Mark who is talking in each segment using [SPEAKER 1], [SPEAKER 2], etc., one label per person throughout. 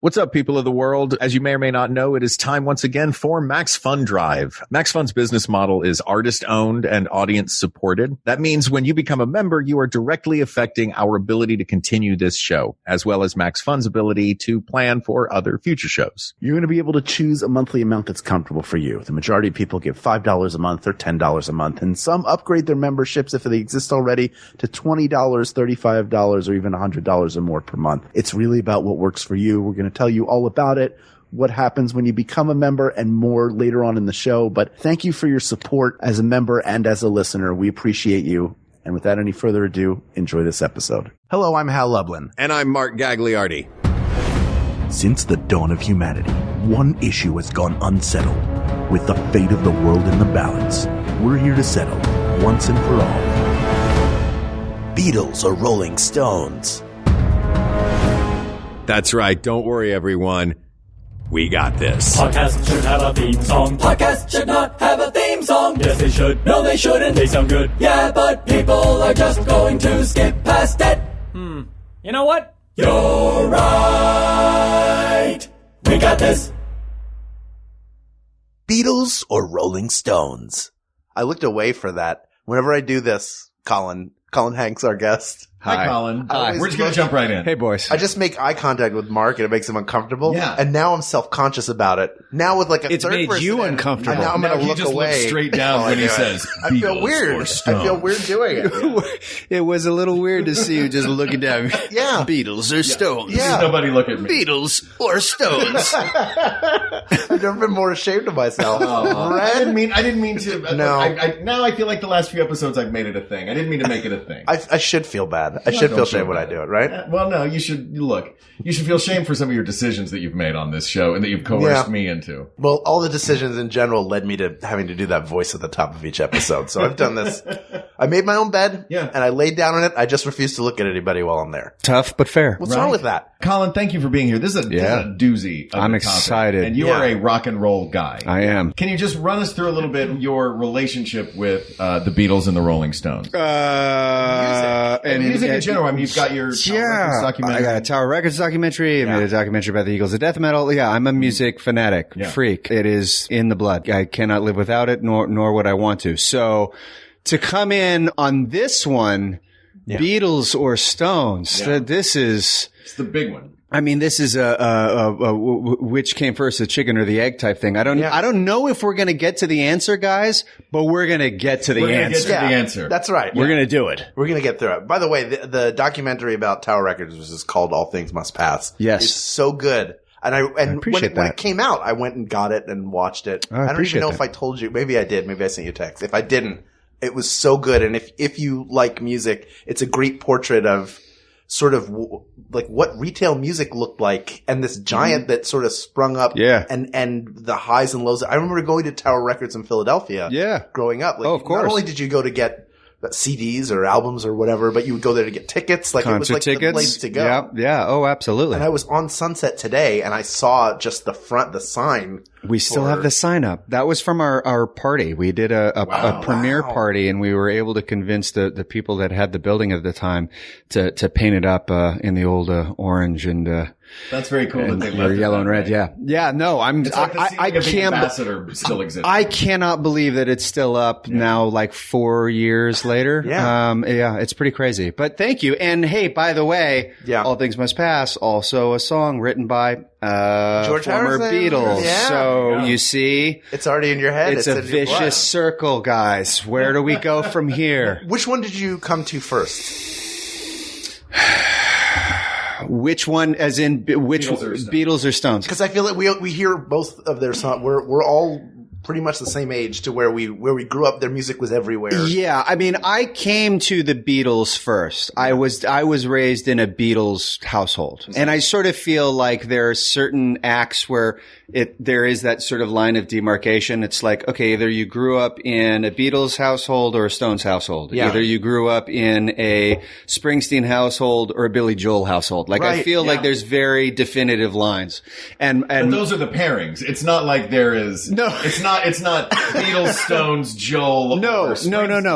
[SPEAKER 1] What's up, people of the world? As you may or may not know, it is time once again for Max Fun Drive. Max Fun's business model is artist-owned and audience-supported. That means when you become a member, you are directly affecting our ability to continue this show, as well as Max Fun's ability to plan for other future shows.
[SPEAKER 2] You're going to be able to choose a monthly amount that's comfortable for you. The majority of people give $5 a month or $10 a month, and some upgrade their memberships if they exist already to $20, $35, or even $100 or more per month. It's really about what works for you. We're going to tell you all about it, what happens when you become a member, and more later on in the show. But thank you for your support as a member and as a listener. We appreciate you. And without any further ado, enjoy this episode. Hello, I'm Hal Lublin.
[SPEAKER 1] And I'm Mark Gagliardi.
[SPEAKER 2] Since the dawn of humanity, one issue has gone unsettled. With the fate of the world in the balance, we're here to settle once and for all. Beatles or Rolling Stones?
[SPEAKER 1] That's right. Don't worry, everyone. We got this.
[SPEAKER 3] Podcast should have a theme song. Podcast should not have a theme song. Yes, they should. No, they shouldn't. They sound good. Yeah, but people are just going to skip past it. You know what? You're right. We got this.
[SPEAKER 2] Beatles or Rolling Stones? I looked away for that. Whenever I do this, Colin Hanks, our guest.
[SPEAKER 4] Hi, Colin.
[SPEAKER 2] Hi.
[SPEAKER 4] We're just going to jump right in.
[SPEAKER 5] Hey, boys.
[SPEAKER 2] I just make eye contact with Mark and it makes him uncomfortable.
[SPEAKER 4] Yeah.
[SPEAKER 2] And now I'm self-conscious about it. Now with like a
[SPEAKER 5] It's
[SPEAKER 2] third
[SPEAKER 5] made
[SPEAKER 2] person
[SPEAKER 5] you
[SPEAKER 2] in,
[SPEAKER 5] uncomfortable.
[SPEAKER 2] And now I'm going to
[SPEAKER 4] he
[SPEAKER 2] look
[SPEAKER 4] just
[SPEAKER 2] away.
[SPEAKER 4] looks straight down when he says,
[SPEAKER 2] I feel
[SPEAKER 4] Beatles
[SPEAKER 2] weird.
[SPEAKER 4] or
[SPEAKER 2] I
[SPEAKER 4] Stones.
[SPEAKER 2] feel weird doing it.
[SPEAKER 5] It was a little weird to see you just looking down.
[SPEAKER 2] Yeah.
[SPEAKER 5] Beatles or Stones?
[SPEAKER 2] Yeah.
[SPEAKER 4] Nobody look at me.
[SPEAKER 5] Beatles or Stones?
[SPEAKER 2] I've never been more ashamed of myself.
[SPEAKER 4] I didn't mean to.
[SPEAKER 2] No.
[SPEAKER 4] Now I feel like the last few episodes I've made it a thing. I didn't mean to make it a thing.
[SPEAKER 2] I should feel bad. I should feel shame when I do it, right?
[SPEAKER 4] Well, no, you should feel shame for some of your decisions that you've made on this show and that you've coerced me into.
[SPEAKER 2] Well, all the decisions in general led me to having to do that voice at the top of each episode. So I've done this. I made my own bed, and I laid down on it. I just refuse to look at anybody while I'm there.
[SPEAKER 5] Tough, but fair.
[SPEAKER 2] What's wrong with that?
[SPEAKER 4] Colin, thank you for being here. This is a doozy.
[SPEAKER 5] I'm
[SPEAKER 4] a
[SPEAKER 5] excited.
[SPEAKER 4] topic, and you are a rock and roll guy.
[SPEAKER 5] I am.
[SPEAKER 4] Can you just run us through a little bit your relationship with the Beatles and the Rolling Stones?
[SPEAKER 5] And
[SPEAKER 4] music in general. I mean, you've got your Tower Records documentary.
[SPEAKER 5] I got a Tower Records documentary. I made a documentary about the Eagles of death metal. Yeah, I'm a music fanatic, freak. It is in the blood. I cannot live without it, nor would I want to. So to come in on this one, Beatles or Stones, this is...
[SPEAKER 4] It's the big one.
[SPEAKER 5] I mean, this is which came first, the chicken or the egg type thing. I don't know if we're going to get to the answer, guys, but we're going to get to the answer.
[SPEAKER 2] That's right.
[SPEAKER 5] We're going to do it.
[SPEAKER 2] We're going to get through it. By the way, the documentary about Tower Records was just called All Things Must Pass.
[SPEAKER 5] Yes.
[SPEAKER 2] It's so good. And when it came out, I went and got it and watched it. I don't even know if I told you. Maybe I did. Maybe I sent you a text. If I didn't, it was so good. And if you like music, it's a great portrait of sort of like what retail music looked like and this giant that sort of sprung up and the highs and lows. I remember going to Tower Records in Philadelphia growing up. Like,
[SPEAKER 5] of course.
[SPEAKER 2] Not only did you go to get CDs or albums or whatever, but you would go there to get tickets. Like
[SPEAKER 5] concert
[SPEAKER 2] it was like
[SPEAKER 5] tickets.
[SPEAKER 2] The place to go.
[SPEAKER 5] Yeah. Oh, absolutely.
[SPEAKER 2] And I was on Sunset today and I saw just the sign.
[SPEAKER 5] We still have the sign up. That was from our party. We did a premiere party and we were able to convince the people that had the building at the time to paint it up, in the old, orange and,
[SPEAKER 4] that's very cool.
[SPEAKER 5] And yellow and red. Yeah. No, I can't.
[SPEAKER 4] Ambassador still exists.
[SPEAKER 5] I cannot believe that it's still up now, like 4 years later. It's pretty crazy. But thank you. And hey, by the way, All Things Must Pass, also a song written by
[SPEAKER 2] George
[SPEAKER 5] former
[SPEAKER 2] Harrison.
[SPEAKER 5] Beatles.
[SPEAKER 2] Yeah.
[SPEAKER 5] So you see,
[SPEAKER 2] it's already in your head.
[SPEAKER 5] It's a vicious circle, guys. Where do we go from here?
[SPEAKER 2] Which one did you come to first?
[SPEAKER 5] Which one, as in which Beatles or Stones?
[SPEAKER 2] Because I feel like we hear both of their songs. We're all pretty much the same age to where we grew up. Their music was everywhere.
[SPEAKER 5] Yeah, I mean, I came to the Beatles first. I was raised in a Beatles household, and I sort of feel like there are certain acts where there is that sort of line of demarcation. It's like, okay, either you grew up in a Beatles household or a Stones household. Yeah. Either you grew up in a Springsteen household or a Billy Joel household. Like, I feel like there's very definitive lines. But
[SPEAKER 4] those are the pairings. It's not like there is.
[SPEAKER 5] No.
[SPEAKER 4] It's not It's not Beatles, Stones, Joel.
[SPEAKER 5] No.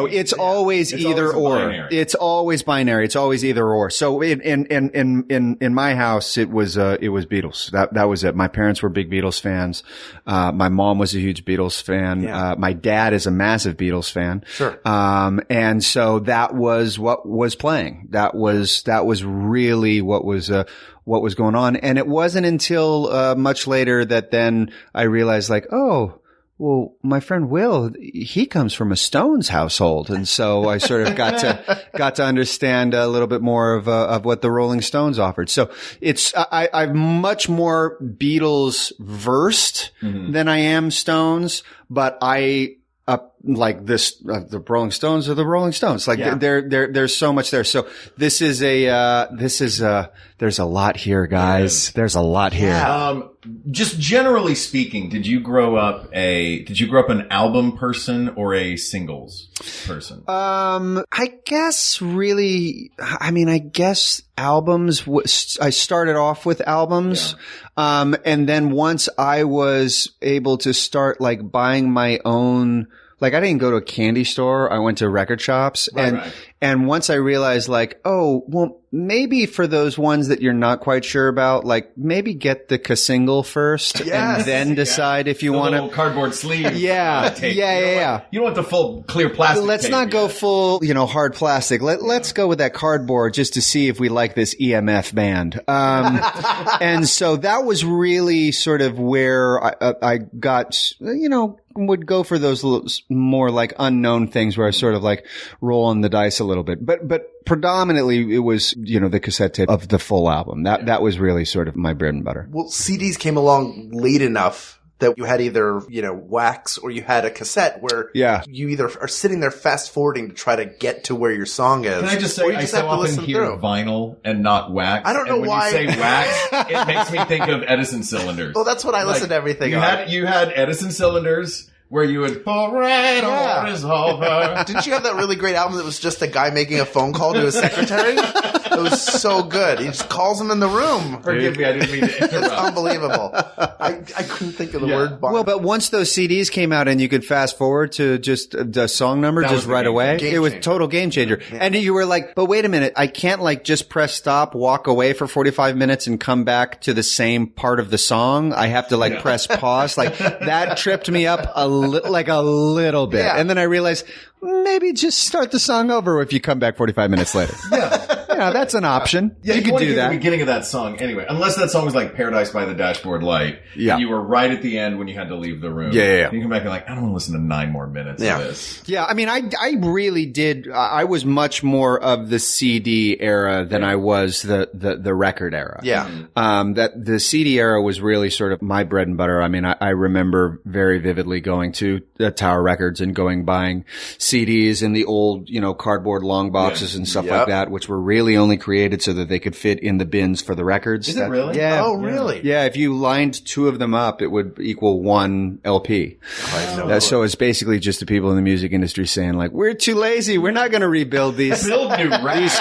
[SPEAKER 5] It's always either or.
[SPEAKER 4] Binary.
[SPEAKER 5] It's always binary. It's always either or. So in my house, it was Beatles. That was it. My parents were big Beatles fans. My mom was a huge Beatles fan.
[SPEAKER 2] Yeah.
[SPEAKER 5] My dad is a massive Beatles fan.
[SPEAKER 2] Sure.
[SPEAKER 5] And so that was what was playing. That was really what was going on. And it wasn't until much later that then I realized, like, oh, well, my friend Will, he comes from a Stones household. And so I sort of got to understand a little bit more of what the Rolling Stones offered. So I'm much more Beatles versed than I am Stones, but like this, the Rolling Stones are the Rolling Stones. Like there's so much there. So there's a lot here, guys. There's a lot here.
[SPEAKER 4] Just generally speaking, did you grow up an album person or a singles person?
[SPEAKER 5] I guess albums. I started off with albums.
[SPEAKER 4] Yeah.
[SPEAKER 5] And then once I was able to start like buying my own, like I didn't go to a candy store. I went to record shops. And once I realized like, oh, well, maybe for those ones that you're not quite sure about, like maybe get the single first and then decide if you want to.
[SPEAKER 4] Cardboard sleeve.
[SPEAKER 5] Yeah.
[SPEAKER 4] Tape.
[SPEAKER 5] Yeah.
[SPEAKER 4] You don't want the full clear plastic.
[SPEAKER 5] Let's
[SPEAKER 4] tape
[SPEAKER 5] not go
[SPEAKER 4] yet.
[SPEAKER 5] full, hard plastic. Let's go with that cardboard just to see if we like this EMF band. And so that was really sort of where I got, would go for those more like unknown things where I sort of like roll on the dice a little bit. But predominantly it was, the cassette tape of the full album. That was really sort of my bread and butter.
[SPEAKER 2] Well, CDs came along late enough that you had either, wax or you had a cassette where you either are sitting there fast forwarding to try to get to where your song is.
[SPEAKER 4] Can I just say, I so often hear vinyl and not wax.
[SPEAKER 2] I don't know why.
[SPEAKER 4] When you say wax, it makes me think of Edison cylinders.
[SPEAKER 2] Well, that's what I listen to everything on.
[SPEAKER 4] You had Edison cylinders where you would pour right on his over.
[SPEAKER 2] Didn't you have that really great album that was just a guy making a phone call to his secretary? It was so good. He just calls him in the room.
[SPEAKER 4] Forgive me, I didn't mean to interrupt.
[SPEAKER 2] It's unbelievable. I couldn't think of the word.
[SPEAKER 5] Well, but once those CDs came out and you could fast forward to just the song number just right away, it was total game changer. Yeah. And you were like, but wait a minute, I can't like just press stop, walk away for 45 minutes and come back to the same part of the song. I have to like press pause. Like that tripped me up a little bit. Yeah. And then I realized maybe just start the song over if you come back 45 minutes later. Yeah, that's an option.
[SPEAKER 4] Yeah,
[SPEAKER 5] you could do that.
[SPEAKER 4] The beginning of that song anyway, unless that song was like Paradise by the Dashboard Light.
[SPEAKER 5] Yeah.
[SPEAKER 4] And you were right at the end when you had to leave the room.
[SPEAKER 5] Yeah.
[SPEAKER 4] You come back and like, I don't want to listen to 9 more minutes of this.
[SPEAKER 5] Yeah, I mean, I really did. I was much more of the CD era than I was the record era.
[SPEAKER 2] Yeah.
[SPEAKER 5] That the CD era was really sort of my bread and butter. I mean, I remember very vividly going to Tower Records and buying CDs in the old, cardboard long boxes and stuff like that, which were really only created so that they could fit in the bins for the records.
[SPEAKER 4] Is it really?
[SPEAKER 5] Yeah.
[SPEAKER 2] Oh, really?
[SPEAKER 5] Yeah. If you lined 2 of them up, it would equal 1 LP. So it's basically just the people in the music industry saying like, we're too lazy. We're not going to rebuild these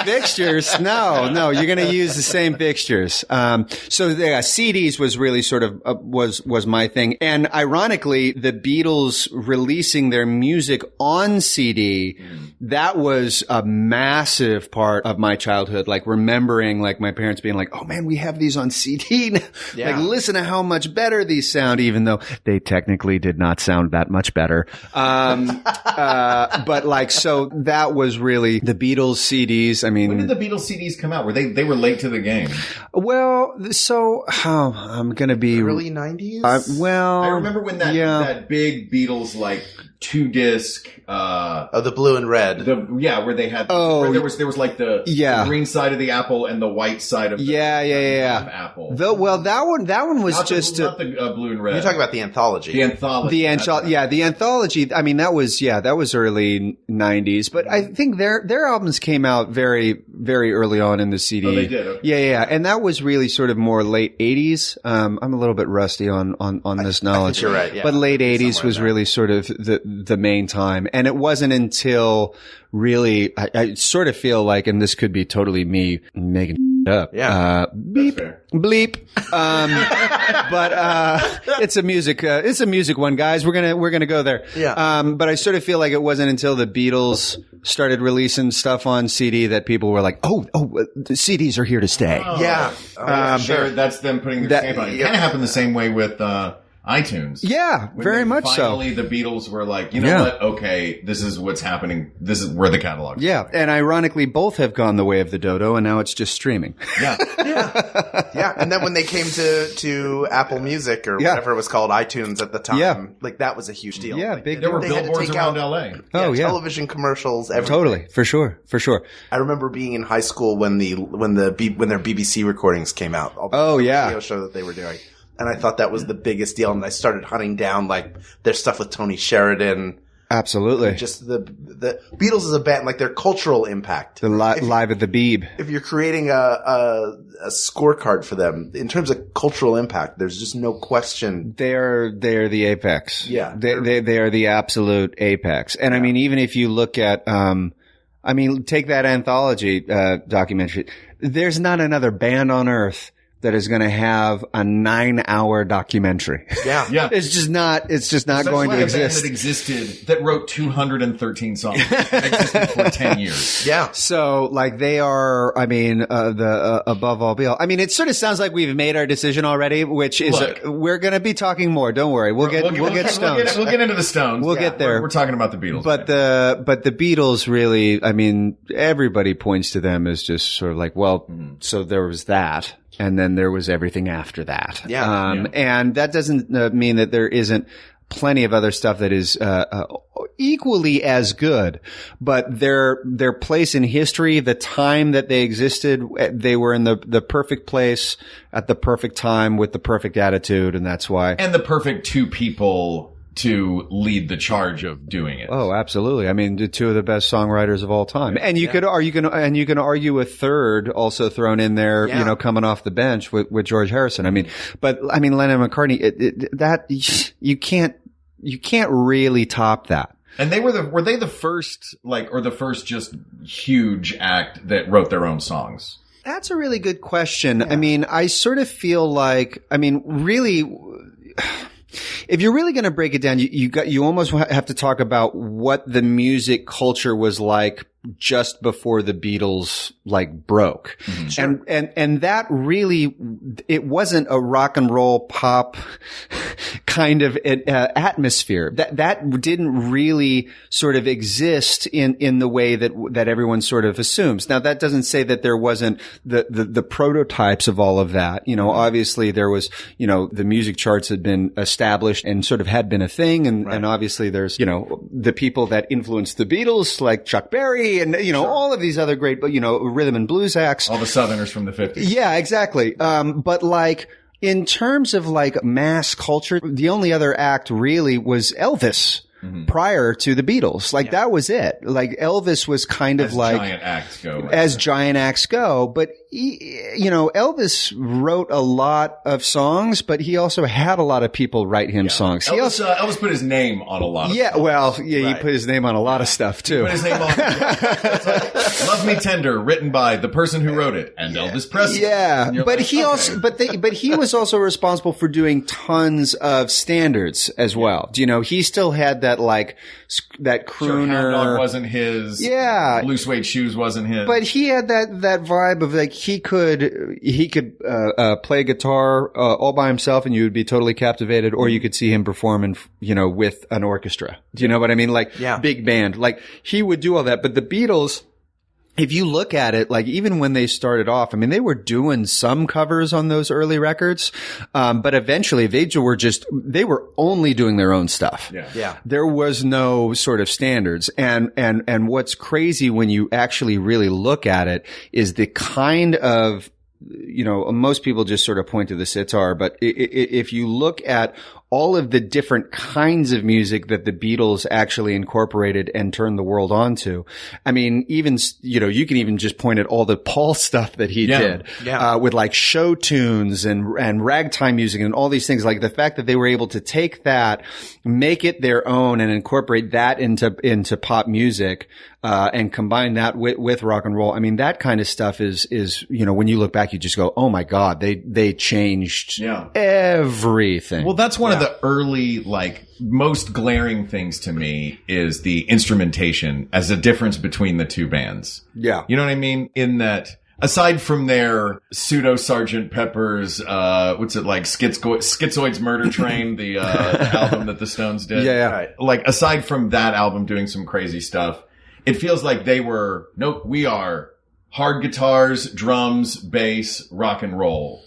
[SPEAKER 5] fixtures. No, you're going to use the same fixtures. So CDs was really sort of, was my thing. And ironically, the Beatles releasing their music on CD, that was a massive part of my childhood. Like remembering like my parents being like, oh man, we have these on CD. Like listen to how much better these sound, even though they technically did not sound that much better. But like, so that was really the Beatles CDs. I mean,
[SPEAKER 4] when did the Beatles CDs come out? They were late to the game.
[SPEAKER 5] Well, so I'm going to be
[SPEAKER 2] early 90s.
[SPEAKER 4] I remember when that big Beatles like 2-disc
[SPEAKER 2] the blue and red.
[SPEAKER 4] Where they had where there was like the green side of the apple and the white side of the apple.
[SPEAKER 5] That one was
[SPEAKER 4] not
[SPEAKER 5] just
[SPEAKER 4] not the blue and red.
[SPEAKER 2] You're talking about the anthology.
[SPEAKER 4] The anthology.
[SPEAKER 5] The anthology. I mean, that was early 90s, but I think their albums came out very, very early on in the CD.
[SPEAKER 4] Oh, they did. Okay.
[SPEAKER 5] Yeah. And that was really sort of more late 80s. I'm a little bit rusty on this knowledge.
[SPEAKER 2] You're right. Yeah.
[SPEAKER 5] But late 80s was really sort of the main time. And it wasn't until really, I sort of feel like, and this could be totally me making up.
[SPEAKER 2] Yeah.
[SPEAKER 5] Beep, bleep. But it's a music one, guys. We're gonna go there.
[SPEAKER 2] Yeah.
[SPEAKER 5] But I sort of feel like it wasn't until the Beatles started releasing stuff on CD that people were like, the CDs are here to stay.
[SPEAKER 2] Sure.
[SPEAKER 4] That's them putting their stamp on it. It kind of happened the same way with iTunes.
[SPEAKER 5] Yeah,
[SPEAKER 4] When
[SPEAKER 5] very much so.
[SPEAKER 4] Finally, the Beatles were like, you know what? Okay, this is what's happening. This is where the catalog is.
[SPEAKER 5] Yeah, and ironically, both have gone the way of the dodo, and now it's just streaming.
[SPEAKER 4] Yeah.
[SPEAKER 2] Yeah. And then when they came to Apple Music or whatever it was called, iTunes at the time, like that was a huge deal.
[SPEAKER 5] Yeah,
[SPEAKER 2] like,
[SPEAKER 5] big
[SPEAKER 4] There were
[SPEAKER 2] they had to
[SPEAKER 4] billboards
[SPEAKER 2] take
[SPEAKER 4] around
[SPEAKER 2] out-
[SPEAKER 4] LA.
[SPEAKER 2] television commercials, everything.
[SPEAKER 5] Totally, for sure.
[SPEAKER 2] I remember being in high school when their BBC recordings came out. All the radio show that they were doing. And I thought that was the biggest deal. And I started hunting down like their stuff with Tony Sheridan.
[SPEAKER 5] Absolutely.
[SPEAKER 2] Just the Beatles as a band, like their cultural impact.
[SPEAKER 5] The live at the Beeb.
[SPEAKER 2] If you're creating a scorecard for them in terms of cultural impact, there's just no question.
[SPEAKER 5] They're the apex.
[SPEAKER 2] Yeah.
[SPEAKER 5] They are the absolute apex. And I mean, even if you look at, take that anthology, documentary. There's not another band on earth that is going to have a 9-hour documentary.
[SPEAKER 2] Yeah.
[SPEAKER 4] Yeah.
[SPEAKER 5] It's just not going to exist.
[SPEAKER 4] That existed, that wrote 213 songs, that existed for 10 years.
[SPEAKER 2] Yeah.
[SPEAKER 5] So, like, they are, the above all be all. I mean, it sort of sounds like we've made our decision already, which is, we're going to be talking more. Don't worry. We'll get Stones.
[SPEAKER 4] We'll get into the Stones.
[SPEAKER 5] We'll get there.
[SPEAKER 4] We're talking about the Beatles.
[SPEAKER 5] But the Beatles really, everybody points to them as just sort of like, so there was that. And then there was everything after that.
[SPEAKER 2] Yeah.
[SPEAKER 5] And that doesn't mean that there isn't plenty of other stuff that is equally as good, but their place in history, the time that they existed, they were in the perfect place at the perfect time with the perfect attitude, and that's why.
[SPEAKER 4] And the perfect two people to lead the charge of doing it.
[SPEAKER 5] Oh, absolutely. I mean, the two of the best songwriters of all time. And you can argue a third also thrown in there, coming off the bench with George Harrison. Lennon and McCartney, you can't really top that.
[SPEAKER 4] And were they the first, or the first just huge act that wrote their own songs?
[SPEAKER 5] That's a really good question. Yeah. I sort of feel like, really, if you're really going to break it down, you almost have to talk about what the music culture was like just before the Beatles broke. Mm-hmm. Sure. And that really, it wasn't a rock and roll pop kind of atmosphere. That didn't really sort of exist in the way that everyone sort of assumes. Now that doesn't say that there wasn't the prototypes of all of that. Obviously there was, the music charts had been established and sort of had been a thing. And obviously there's, the people that influenced the Beatles like Chuck Berry and, all of these other great, rhythm and blues acts.
[SPEAKER 4] All the Southerners from the 50s.
[SPEAKER 5] Yeah, exactly. But in terms of mass culture, the only other act really was Elvis. Mm-hmm. Prior to the Beatles. That was it. Elvis was kind of
[SPEAKER 4] giant acts go.
[SPEAKER 5] As giant acts go. But, Elvis wrote a lot of songs, but he also had a lot of people write him songs.
[SPEAKER 4] Elvis put his name on a lot of
[SPEAKER 5] stuff. He put his name on a lot of stuff too.
[SPEAKER 4] He put his name on Love Me Tender, written by the person who wrote it, and Elvis Presley.
[SPEAKER 5] Yeah. But he was also responsible for doing tons of standards as well. He still had that that crooner.
[SPEAKER 4] Sure, Hound Dog wasn't his.
[SPEAKER 5] Yeah.
[SPEAKER 4] Blue Suede Shoes wasn't his.
[SPEAKER 5] But he had that vibe of he could play guitar all by himself and you would be totally captivated, or you could see him performing, with an orchestra. Do you know what I mean? Big band. He would do all that. But the Beatles, if you look at it, even when they started off, they were doing some covers on those early records. But eventually they were only doing their own stuff.
[SPEAKER 4] Yeah.
[SPEAKER 2] Yeah.
[SPEAKER 5] There was no sort of standards. And what's crazy when you actually really look at it is the kind of, most people just sort of point to the sitar, but if you look at all of the different kinds of music that the Beatles actually incorporated and turned the world onto. I mean, even, you can even just point at all the Paul stuff that he did, with like show tunes and ragtime music and all these things. Like the fact that they were able to take that, make it their own and incorporate that into pop music, and combine that with rock and roll. I mean, that kind of stuff is, when you look back, you just go, oh my God, they changed everything.
[SPEAKER 4] Well, that's one of the early, like, most glaring things to me is the instrumentation as a difference between the two bands.
[SPEAKER 5] Yeah.
[SPEAKER 4] You know what I mean? In that, aside from their pseudo Sgt. Pepper's, Schizoid's Murder Train, the album that the Stones did.
[SPEAKER 5] Yeah.
[SPEAKER 4] Right. Like, aside from that album doing some crazy stuff, it feels like they were, we are hard guitars, drums, bass, rock and roll.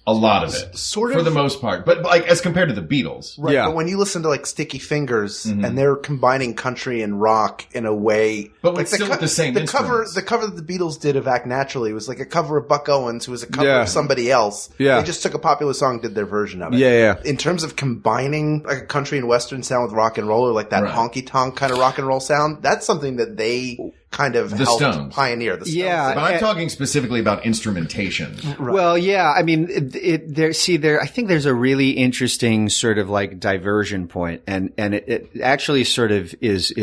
[SPEAKER 4] A lot of it.
[SPEAKER 6] Sort of.
[SPEAKER 4] For the most part. But like, as compared to the Beatles.
[SPEAKER 6] Right.
[SPEAKER 5] Yeah.
[SPEAKER 6] But when you listen to like Sticky Fingers and they're combining country and rock in a way.
[SPEAKER 4] But
[SPEAKER 6] like
[SPEAKER 4] still with the same
[SPEAKER 6] the cover that the Beatles did of Act Naturally was like a cover of Buck Owens, who was a cover of somebody else.
[SPEAKER 5] Yeah.
[SPEAKER 6] They just took a popular song, did their version of it.
[SPEAKER 5] Yeah.
[SPEAKER 6] In terms of combining like a country and western sound with rock and roll, or like that honky tonk kind of rock and roll sound, that's something that they kind of helped
[SPEAKER 4] Stones.
[SPEAKER 6] pioneer. The Stones.
[SPEAKER 5] Yeah.
[SPEAKER 4] But I'm talking specifically about instrumentation.
[SPEAKER 6] Right.
[SPEAKER 5] Well, yeah. I mean, I think there's a really interesting sort of like diversion point, and it actually sort of is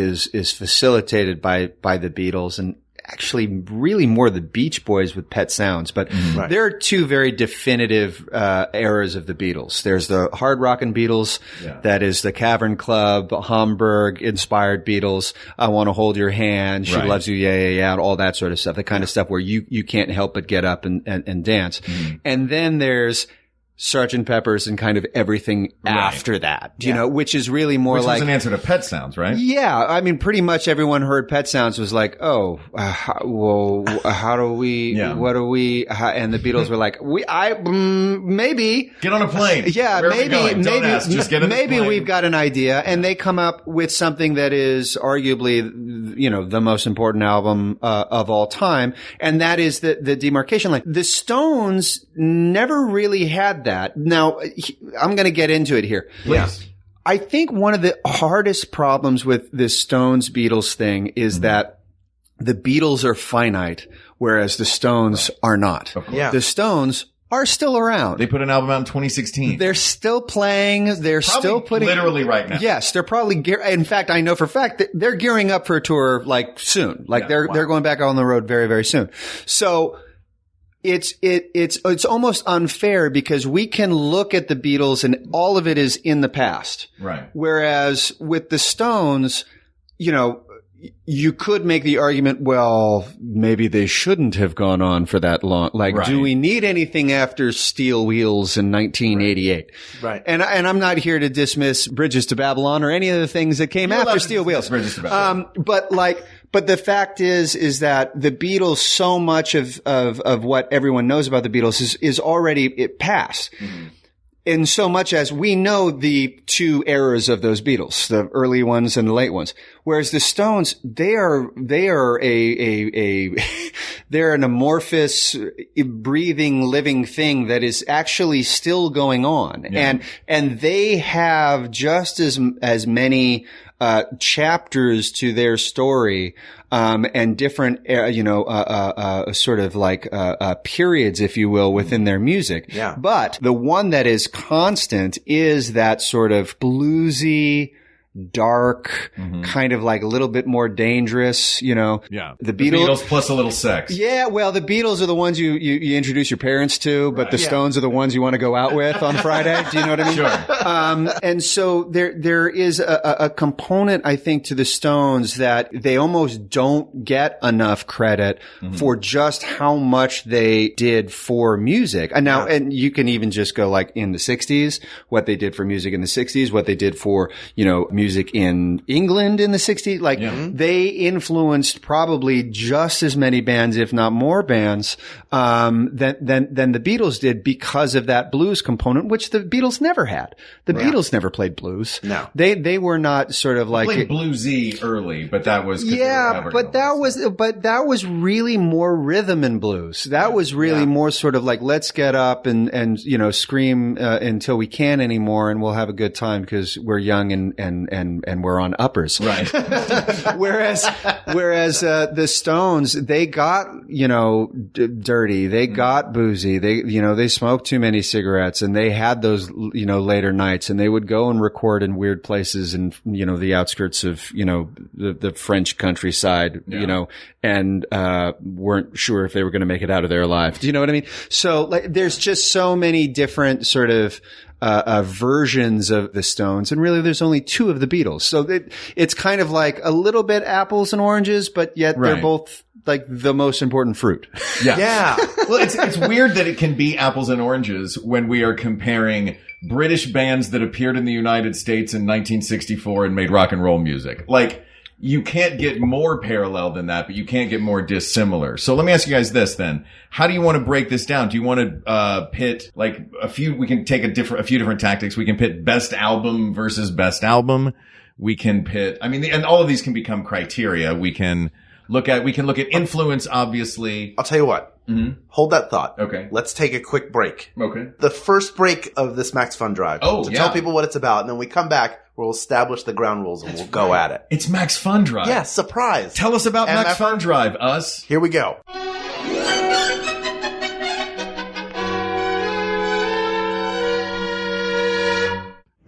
[SPEAKER 5] facilitated by the Beatles, and actually really more the Beach Boys with Pet Sounds. But there are two very definitive eras of the Beatles. There's the hard rockin' Beatles, that is the Cavern Club, Hamburg inspired Beatles. I Want to Hold Your Hand, She Loves You, yeah, and all that sort of stuff. The kind of stuff where you can't help but get up and dance. And then there's Sgt. Pepper's and kind of everything after that, which is really more
[SPEAKER 4] Which
[SPEAKER 5] like
[SPEAKER 4] was an answer to Pet Sounds, right?
[SPEAKER 5] Yeah, I mean, pretty much everyone heard Pet Sounds was like, how do we, what do we, and the Beatles were like, maybe.
[SPEAKER 4] Get on a plane.
[SPEAKER 5] Yeah,
[SPEAKER 4] Where are we going? Don't ask, just get in this
[SPEAKER 5] maybe
[SPEAKER 4] plane.
[SPEAKER 5] we've got an idea, and they come up with something that is arguably, the most important album of all time, and that is the demarcation line. The Stones never really had that. Now, I'm going to get into it here.
[SPEAKER 4] Please.
[SPEAKER 5] I think one of the hardest problems with this Stones Beatles thing is that the Beatles are finite, whereas the Stones are not.
[SPEAKER 6] Yeah.
[SPEAKER 5] The Stones are still around.
[SPEAKER 4] They put an album out in 2016.
[SPEAKER 5] They're still playing. They're still putting
[SPEAKER 4] literally right now.
[SPEAKER 5] Yes, they're probably in fact, I know for a fact that they're gearing up for a tour like soon. Like they're going back on the road very, very soon. So it's almost unfair because we can look at the Beatles and all of it is in the past.
[SPEAKER 4] Right.
[SPEAKER 5] Whereas with the Stones, you could make the argument, well, maybe they shouldn't have gone on for that long. Like, do we need anything after Steel Wheels in 1988?
[SPEAKER 6] Right.
[SPEAKER 5] And I'm not here to dismiss Bridges to Babylon or any of the things that came after Steel Wheels.
[SPEAKER 4] Bridges to Babylon.
[SPEAKER 5] But the fact is that the Beatles, so much of what everyone knows about the Beatles is already past. Mm-hmm. In so much as we know the two eras of those Beatles, the early ones and the late ones. Whereas the Stones, they're an amorphous, breathing, living thing that is actually still going on. Yeah. And they have just as many chapters to their story, and different, sort of like, periods, if you will, within their music.
[SPEAKER 6] Yeah.
[SPEAKER 5] But the one that is constant is that sort of bluesy, dark, kind of like a little bit more dangerous,
[SPEAKER 4] Yeah.
[SPEAKER 5] The Beatles
[SPEAKER 4] plus a little sex.
[SPEAKER 5] Yeah, well, the Beatles are the ones you introduce your parents to, but the Stones are the ones you want to go out with on Friday. Do you know what I mean?
[SPEAKER 4] Sure.
[SPEAKER 5] And so there is a component, I think, to the Stones that they almost don't get enough credit for just how much they did for music. And now, and you can even just go like in the 60s, what they did for music in the 60s, what they did for, music music in England in the 60s. Like they influenced probably just as many bands, if not more bands, than the Beatles did because of that blues component, which the Beatles never had. The Beatles never played blues.
[SPEAKER 6] No.
[SPEAKER 5] They were not sort of like
[SPEAKER 4] played bluesy early, but that was
[SPEAKER 5] but that was really more rhythm and blues. That was really more sort of like, let's get up and you know, scream until we can't anymore, and we'll have a good time because we're young and we're on uppers.
[SPEAKER 4] Right.
[SPEAKER 5] whereas the Stones, they got, you know, dirty, they got boozy, they smoked too many cigarettes, and they had those, you know, later nights, and they would go and record in weird places in, you know, the outskirts of, you know, the French countryside, you know, and weren't sure if they were going to make it out of there alive. Do you know what I mean? So like, there's just so many different sort of versions of the Stones, and really there's only two of the Beatles. So it's kind of like a little bit apples and oranges, but yet they're both like the most important fruit.
[SPEAKER 6] Yeah.
[SPEAKER 4] Well, it's weird that it can be apples and oranges when we are comparing British bands that appeared in the United States in 1964 and made rock and roll music. Like, you can't get more parallel than that, but you can't get more dissimilar. So let me ask you guys this then. How do you want to break this down? Do you want to pit like we can take a few different tactics. We can pit best album versus best album. We can pit, and all of these can become criteria. We can look at influence, obviously.
[SPEAKER 6] I'll tell you what. Mm-hmm. Hold that thought.
[SPEAKER 4] Okay.
[SPEAKER 6] Let's take a quick break.
[SPEAKER 4] Okay.
[SPEAKER 6] The first break of this Max Fun Drive. To tell people what it's about. And then we come back, we'll establish the ground rules and we'll go at it.
[SPEAKER 4] It's Max Fun Drive.
[SPEAKER 6] Yeah, surprise.
[SPEAKER 4] Tell us about Max Fun Drive, us.
[SPEAKER 6] Here we go.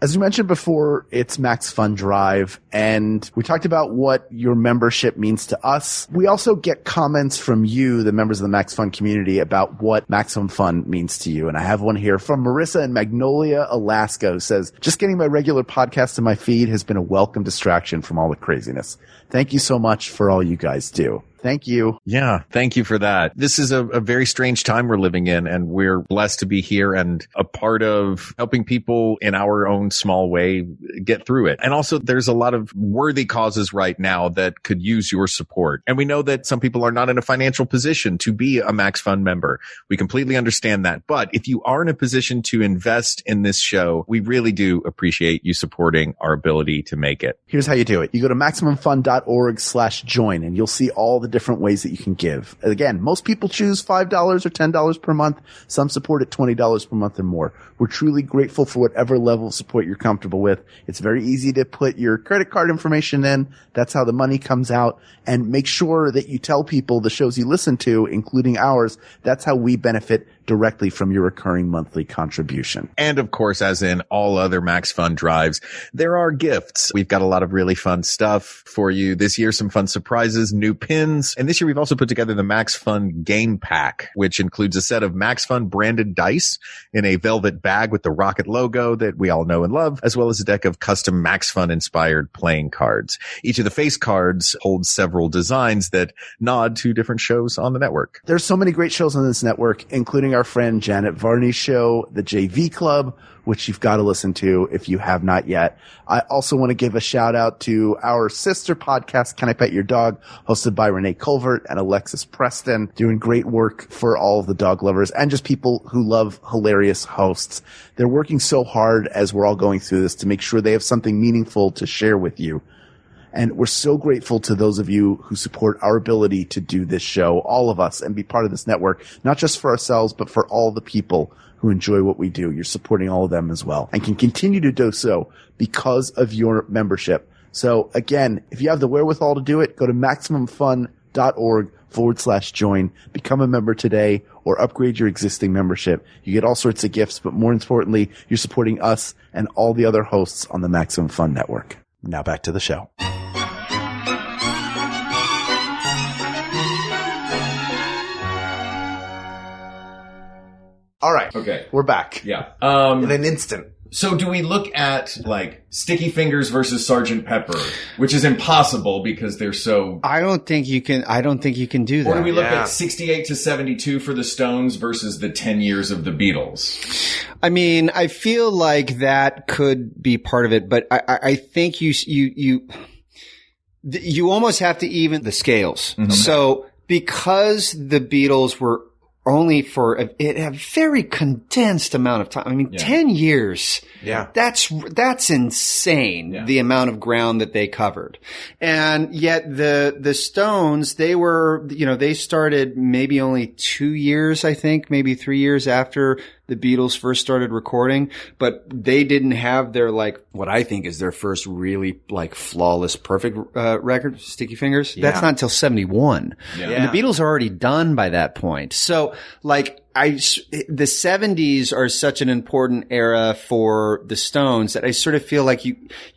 [SPEAKER 2] As we mentioned before, it's Max Fun Drive, and we talked about what your membership means to us. We also get comments from you, the members of the Max Fun community, about what Maximum Fun means to you. And I have one here from Marissa in Magnolia, Alaska, who says, just getting my regular podcast in my feed has been a welcome distraction from all the craziness. Thank you so much for all you guys do. Thank you.
[SPEAKER 1] Yeah, thank you for that. This is a very strange time we're living in, and we're blessed to be here and a part of helping people in our own small way get through it. And also, there's a lot of worthy causes right now that could use your support. And we know that some people are not in a financial position to be a Max Fund member. We completely understand that. But if you are in a position to invest in this show, we really do appreciate you supporting our ability to make it.
[SPEAKER 2] Here's how you do it. You go to MaximumFun.org/join, and you'll see all the different ways that you can give. Again, most people choose $5 or $10 per month. Some support at $20 per month or more. We're truly grateful for whatever level of support you're comfortable with. It's very easy to put your credit card information in. That's how the money comes out. And make sure that you tell people the shows you listen to, including ours. That's how we benefit directly from your recurring monthly contribution.
[SPEAKER 1] And of course, as in all other Max Fun drives, there are gifts. We've got a lot of really fun stuff for you this year, some fun surprises, new pins. And this year we've also put together the Max Fun game pack, which includes a set of Max Fun branded dice in a velvet bag with the rocket logo that we all know and love, as well as a deck of custom Max Fun inspired playing cards. Each of the face cards holds several designs that nod to different shows on the network.
[SPEAKER 2] There's so many great shows on this network, including our friend Janet Varney's show, the JV Club, which you've got to listen to if you have not yet. I also want to give a shout out to our sister podcast, Can I Pet Your Dog, hosted by Renee Colvert and Alexis Preston, doing great work for all of the dog lovers and just people who love hilarious hosts. They're working so hard as we're all going through this to make sure they have something meaningful to share with you. And we're so grateful to those of you who support our ability to do this show, all of us, and be part of this network, not just for ourselves, but for all the people who enjoy what we do. You're supporting all of them as well and can continue to do so because of your membership. So again, if you have the wherewithal to do it, go to MaximumFun.org/join, become a member today or upgrade your existing membership. You get all sorts of gifts, but more importantly, you're supporting us and all the other hosts on the Maximum Fun Network. Now back to the show.
[SPEAKER 6] All right.
[SPEAKER 4] Okay.
[SPEAKER 6] We're back.
[SPEAKER 4] Yeah.
[SPEAKER 6] In an instant.
[SPEAKER 4] So do we look at like Sticky Fingers versus Sgt. Pepper, which is impossible because they're so...
[SPEAKER 5] I don't think you can do that.
[SPEAKER 4] Or do we look at 68 to 72 for the Stones versus the 10 years of the Beatles?
[SPEAKER 5] I mean, I feel like that could be part of it, but I think you almost have to even the scales.
[SPEAKER 1] Mm-hmm.
[SPEAKER 5] So because the Beatles were only for a very condensed amount of time. I mean, 10 years.
[SPEAKER 6] Yeah.
[SPEAKER 5] That's insane. The amount of ground that they covered. And yet the Stones, they were, they started maybe only 2 years, I think, maybe 3 years after the Beatles first started recording, but they didn't have their, what I think is their first really, flawless, perfect, record, Sticky Fingers. Yeah. That's not until 71. Yeah. And the Beatles are already done by that point. So, the 70s are such an important era for the Stones that I sort of feel like you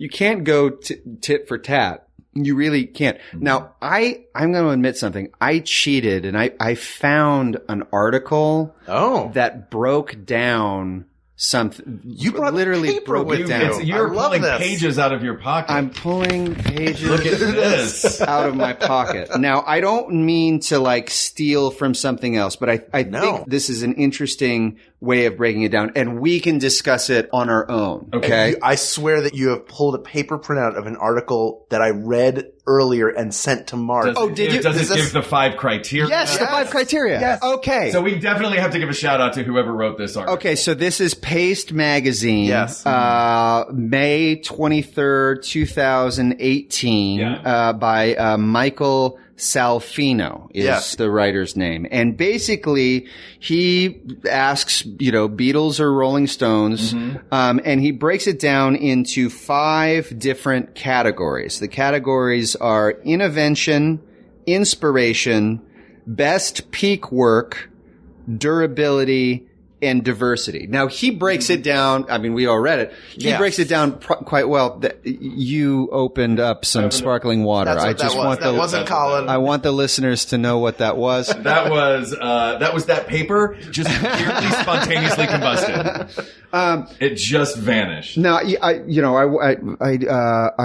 [SPEAKER 5] can't go tit for tat. You really can't. Now, I'm going to admit something. I cheated and I found an article that broke down something.
[SPEAKER 6] You brought
[SPEAKER 5] literally
[SPEAKER 6] paper
[SPEAKER 5] broke
[SPEAKER 6] with
[SPEAKER 5] it down.
[SPEAKER 4] You're pulling pages out of your pocket.
[SPEAKER 5] I'm pulling pages
[SPEAKER 4] Look at this.
[SPEAKER 5] out of my pocket. Now, I don't mean to steal from something else, but I think this is an interesting way of breaking it down, and we can discuss it on our own. Okay.
[SPEAKER 6] I swear that you have pulled a paper printout of an article that I read earlier and sent to Mark.
[SPEAKER 5] Did you?
[SPEAKER 4] Does it give the 5 criteria?
[SPEAKER 5] Yes, the 5 criteria.
[SPEAKER 6] Yes.
[SPEAKER 5] Okay.
[SPEAKER 4] So we definitely have to give a shout out to whoever wrote this article.
[SPEAKER 5] Okay, so this is Paste Magazine.
[SPEAKER 6] Yes.
[SPEAKER 5] May 23rd, 2018, by Michael Salfino is the writer's name. And basically, he asks, Beatles or Rolling Stones, and he breaks it down into 5 different categories. The categories are intervention, inspiration, best peak work, durability, and diversity. Now, he breaks it down. I mean, we all read it. He breaks it down quite well. You opened up some sparkling water.
[SPEAKER 6] That wasn't Colin.
[SPEAKER 5] I want the listeners to know what that was.
[SPEAKER 4] That was that paper just purely spontaneously combusted. It just vanished.
[SPEAKER 5] Now, I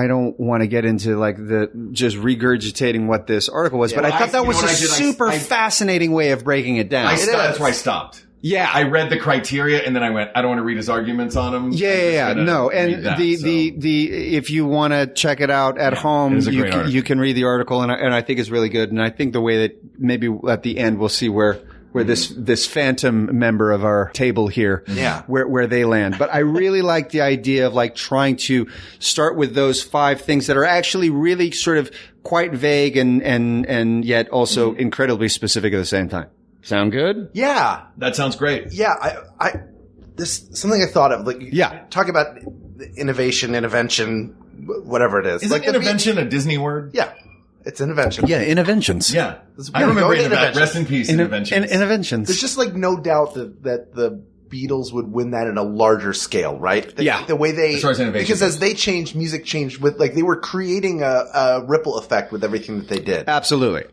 [SPEAKER 5] don't want to get into just regurgitating what this article was, but I thought that was a super fascinating way of breaking it down.
[SPEAKER 4] That's where I stopped.
[SPEAKER 5] Yeah.
[SPEAKER 4] I read the criteria and then I went, I don't want to read his arguments on them.
[SPEAKER 5] Yeah. No. And if you want to check it out at home, you can read the article and I think it's really good. And I think the way that maybe at the end we'll see where this phantom member of our table here, where they land. But I really like the idea of trying to start with those 5 things that are actually really sort of quite vague and yet also incredibly specific at the same time. Sound good?
[SPEAKER 6] Yeah.
[SPEAKER 4] That sounds great.
[SPEAKER 6] Yeah. This something I thought of. Talk about innovation, intervention, whatever it is.
[SPEAKER 4] Is intervention a Disney word?
[SPEAKER 6] Yeah. It's intervention.
[SPEAKER 5] Yeah, interventions.
[SPEAKER 4] Yeah. I remember reading that. Rest in peace, interventions.
[SPEAKER 5] Interventions.
[SPEAKER 6] There's just no doubt that the Beatles would win that in a larger scale, right? The way they,
[SPEAKER 4] as far as innovation,
[SPEAKER 6] because as they changed, music changed with, they were creating a ripple effect with everything that they did.
[SPEAKER 5] Absolutely.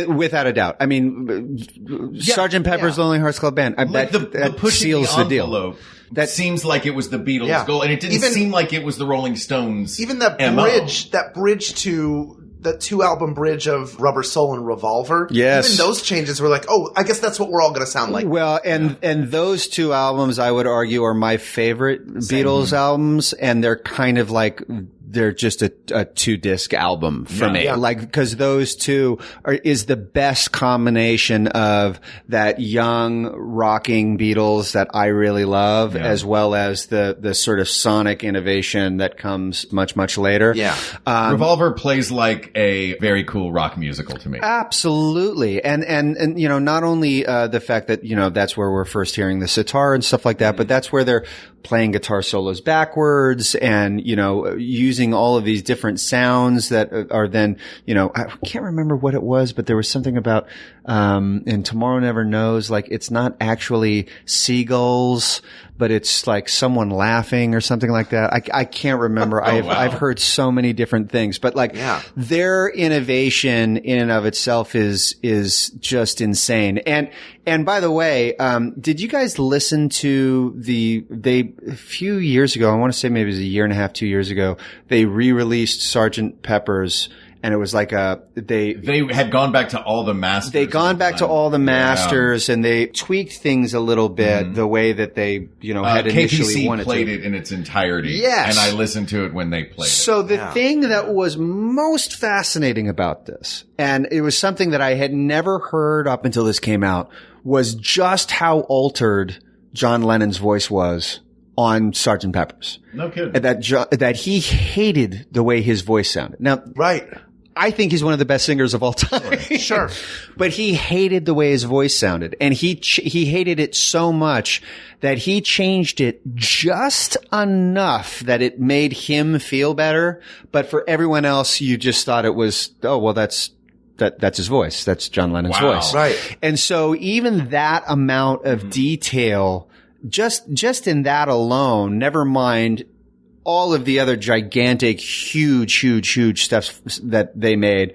[SPEAKER 5] Without a doubt. I mean, Sgt. Pepper's Lonely Hearts Club Band. That seals the deal.
[SPEAKER 4] That seems like it was the Beatles' goal, and it didn't seem like it was the Rolling Stones.
[SPEAKER 6] Even that bridge to the 2-album bridge of Rubber Soul and Revolver.
[SPEAKER 5] Yes.
[SPEAKER 6] Even those changes were I guess that's what we're all going to sound like.
[SPEAKER 5] Well, and those 2 albums, I would argue, are my favorite Beatles albums, and they're kind of they're just a 2-disc album for me. Yeah. Because those 2 is the best combination of that young rocking Beatles that I really love, as well as the sort of sonic innovation that comes much, much later.
[SPEAKER 6] Yeah.
[SPEAKER 4] Revolver plays like a very cool rock musical to me.
[SPEAKER 5] Absolutely. And not only, the fact that, that's where we're first hearing the sitar and stuff like that, but that's where they're playing guitar solos backwards and, using all of these different sounds that are then, I can't remember what it was, but there was something about, and Tomorrow Never Knows, it's not actually seagulls, but it's someone laughing or something like that. I can't remember. I've heard so many different things, but their innovation in and of itself is just insane. And by the way, did you guys listen to a few years ago, I want to say maybe it was a year and a half, 2 years ago, they re-released Sgt. Pepper's, And it was like they
[SPEAKER 4] had gone back to all the masters.
[SPEAKER 5] They'd gone back to all the masters, and they tweaked things a little bit the way that they, had initially
[SPEAKER 4] KPC
[SPEAKER 5] wanted
[SPEAKER 4] played
[SPEAKER 5] to.
[SPEAKER 4] it in its entirety.
[SPEAKER 5] Yes.
[SPEAKER 4] And I listened to it when they played it.
[SPEAKER 5] So the thing that was most fascinating about this, and it was something that I had never heard up until this came out, was just how altered John Lennon's voice was on Sgt. Pepper's.
[SPEAKER 4] No kidding.
[SPEAKER 5] That he hated the way his voice sounded. Now,
[SPEAKER 6] Right.
[SPEAKER 5] I think he's one of the best singers of all time.
[SPEAKER 6] Sure.
[SPEAKER 5] But he hated the way his voice sounded. And he hated it so much that he changed it just enough that it made him feel better. But for everyone else, you just thought it was, oh, well, that's his voice. That's John Lennon's voice.
[SPEAKER 6] Right.
[SPEAKER 5] And so even that amount of detail, just in that alone, never mind all of the other gigantic, huge stuff that they made,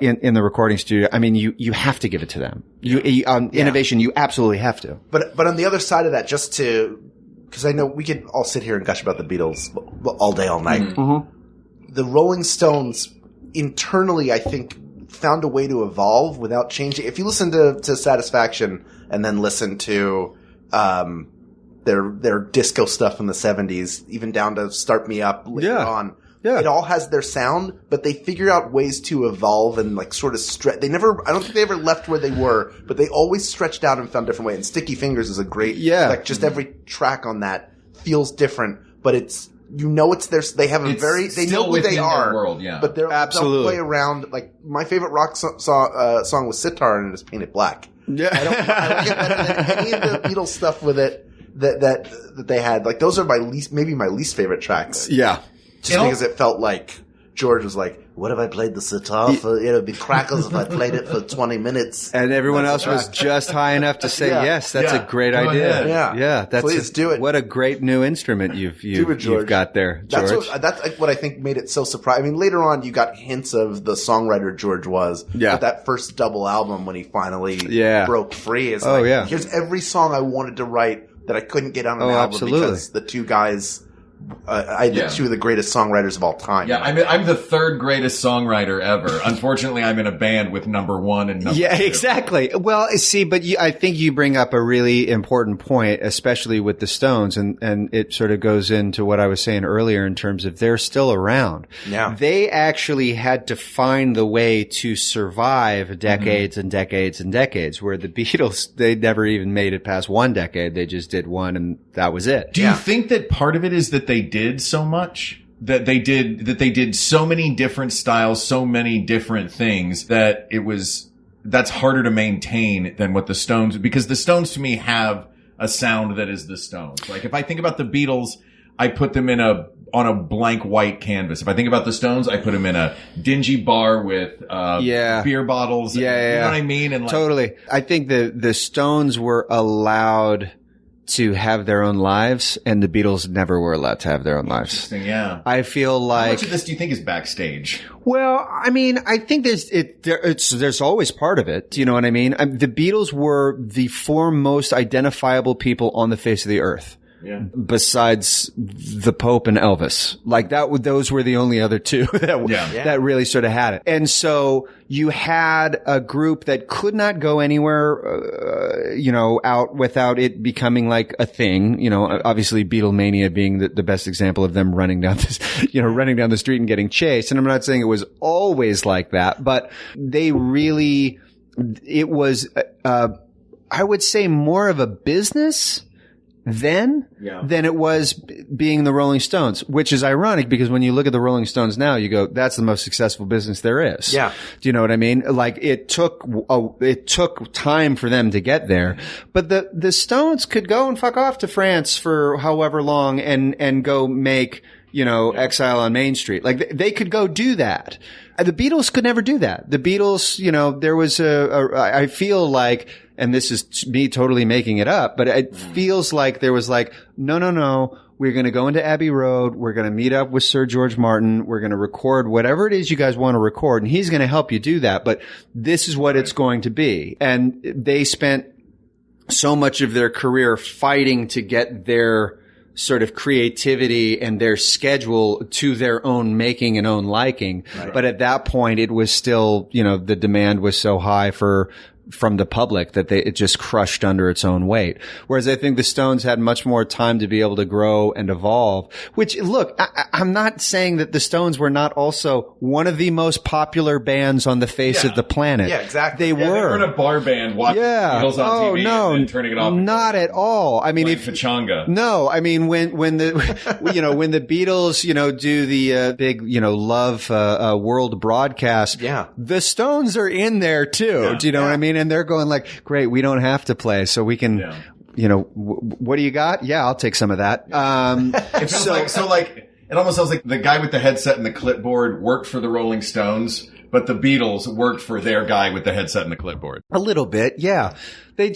[SPEAKER 5] in the recording studio. I mean, you have to give it to them. Innovation, you absolutely have to.
[SPEAKER 6] But on the other side of that, because I know we could all sit here and gush about the Beatles all day, all night. Mm-hmm. The Rolling Stones internally, I think, found a way to evolve without changing. If you listen to Satisfaction and then listen to their disco stuff in the 70s, even down to Start Me Up later on. Yeah. It all has their sound, but they figure out ways to evolve and like sort of stretch. I don't think they ever left where they were, but they always stretched out and found different ways. And Sticky Fingers is a great, like just every track on that feels different, but it's theirs. They have they know who they are,
[SPEAKER 4] world,
[SPEAKER 6] but they'll play around. Like my favorite rock song was Sitar, and it is Paint It Black.
[SPEAKER 5] Yeah.
[SPEAKER 6] I like it better than any of the Beatles stuff with it. That they had, like, those are my least favorite tracks.
[SPEAKER 5] Yeah.
[SPEAKER 6] Just because it felt like George was like, what if I played the sitar for, it'd be crackers if I played it for 20 minutes.
[SPEAKER 5] And everyone else was just high enough to say, yes, that's a great idea.
[SPEAKER 6] Yeah. Please do it.
[SPEAKER 5] What a great new instrument you've got there, George.
[SPEAKER 6] That's what I think made it so surprising. I mean, later on you got hints of the songwriter George was. Yeah. But that first double album when he finally broke free is here's every song I wanted to write that I couldn't get on an album because the two guys, two of the greatest songwriters of all time.
[SPEAKER 4] Yeah, I'm the third greatest songwriter ever. Unfortunately, I'm in a band with number one and number two.
[SPEAKER 5] Yeah, exactly. Well, see, but I think you bring up a really important point, especially with the Stones, and it sort of goes into what I was saying earlier in terms of they're still around.
[SPEAKER 6] Yeah.
[SPEAKER 5] They actually had to find the way to survive decades and decades and decades, where the Beatles, they never even made it past one decade. They just did one and that was it.
[SPEAKER 4] Do you think that part of it is that they did so much, that they did so many different styles, so many different things that that's harder to maintain than what the Stones, because the Stones to me have a sound that is the Stones. Like if I think about the Beatles, I put them on a blank white canvas. If I think about the Stones, I put them in a dingy bar with beer bottles. You know what I mean? And
[SPEAKER 5] totally. I think the Stones were allowed to have their own lives, and the Beatles never were allowed to have their own lives.
[SPEAKER 4] Yeah.
[SPEAKER 5] I feel like...
[SPEAKER 4] How much of this do you think is backstage?
[SPEAKER 5] Well, I mean, I think there's always part of it. Do you know what I mean? The Beatles were the four most identifiable people on the face of the earth. Yeah. Besides the Pope and Elvis. Like those were the only other two that really sort of had it. And so you had a group that could not go anywhere, out without it becoming like a thing. Obviously Beatlemania being the best example of them running down the street and getting chased. And I'm not saying it was always like that, but it was, I would say more of a business than it was being the Rolling Stones, which is ironic because when you look at the Rolling Stones now, you go, that's the most successful business there is.
[SPEAKER 6] Yeah.
[SPEAKER 5] Do you know what I mean? Like it took time for them to get there, but the Stones could go and fuck off to France for however long and go make, Exile on Main Street. Like they could go do that. The Beatles could never do that. The Beatles, there was I feel like, and this is me totally making it up, but it feels like there was like, no, we're going to go into Abbey Road. We're going to meet up with Sir George Martin. We're going to record whatever it is you guys want to record, and he's going to help you do that. But this is what it's going to be. And they spent so much of their career fighting to get their sort of creativity and their schedule to their own making and own liking. Right. But at that point, it was still, the demand was so high from the public that it just crushed under its own weight. Whereas I think the Stones had much more time to be able to grow and evolve, which, look, I'm not saying that the Stones were not also one of the most popular bands on the face of the planet.
[SPEAKER 6] Yeah, exactly.
[SPEAKER 5] They were
[SPEAKER 4] in a bar band watching Beatles on TV and turning it off.
[SPEAKER 5] Not at all. I mean,
[SPEAKER 4] Pachanga.
[SPEAKER 5] No, I mean, when the, when the Beatles, do the, big, love, world broadcast, the Stones are in there too. Yeah. Do you know what I mean? And they're going like, great, we don't have to play, so we can, what do you got? Yeah, I'll take some of that.
[SPEAKER 4] It almost sounds like the guy with the headset and the clipboard worked for the Rolling Stones, but the Beatles worked for their guy with the headset and the clipboard.
[SPEAKER 5] A little bit, yeah. They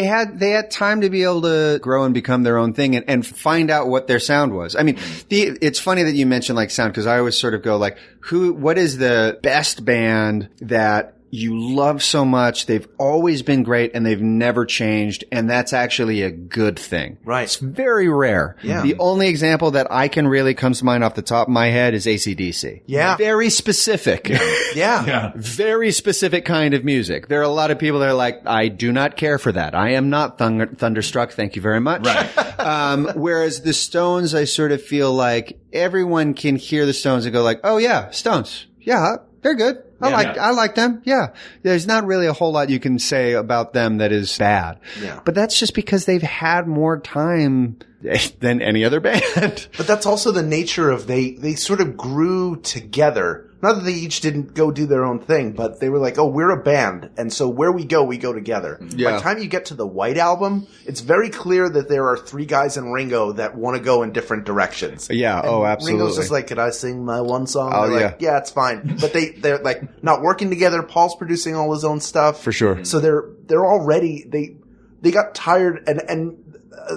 [SPEAKER 5] had time to be able to grow and become their own thing and find out what their sound was. I mean, it's funny that you mentioned like sound, because I always sort of go like, what is the best band that you love so much, they've always been great, and they've never changed, and that's actually a good thing.
[SPEAKER 6] Right.
[SPEAKER 5] It's very rare.
[SPEAKER 6] Yeah.
[SPEAKER 5] The only example that I can really comes to mind off the top of my head is AC/DC.
[SPEAKER 6] Yeah.
[SPEAKER 5] Very specific.
[SPEAKER 6] Yeah.
[SPEAKER 5] Very specific kind of music. There are a lot of people that are like, I do not care for that. I am not thunderstruck. Thank you very much.
[SPEAKER 4] Right.
[SPEAKER 5] Whereas the Stones, I sort of feel like everyone can hear the Stones and go like, oh yeah, Stones. Yeah, they're good. I like them. Yeah. There's not really a whole lot you can say about them that is bad.
[SPEAKER 6] Yeah.
[SPEAKER 5] But that's just because they've had more time than any other band.
[SPEAKER 6] But that's also the nature of they sort of grew together. Not that they each didn't go do their own thing, but they were like, oh, we're a band. And so where we go together.
[SPEAKER 5] Yeah.
[SPEAKER 6] By the time you get to the White Album, it's very clear that there are three guys in Ringo that want to go in different directions.
[SPEAKER 5] Yeah.
[SPEAKER 6] And
[SPEAKER 5] absolutely.
[SPEAKER 6] Ringo's just like, could I sing my one song?
[SPEAKER 5] Oh,
[SPEAKER 6] they're like, yeah, it's fine. But they're like not working together. Paul's producing all his own stuff.
[SPEAKER 5] For sure.
[SPEAKER 6] So they're already, they got tired and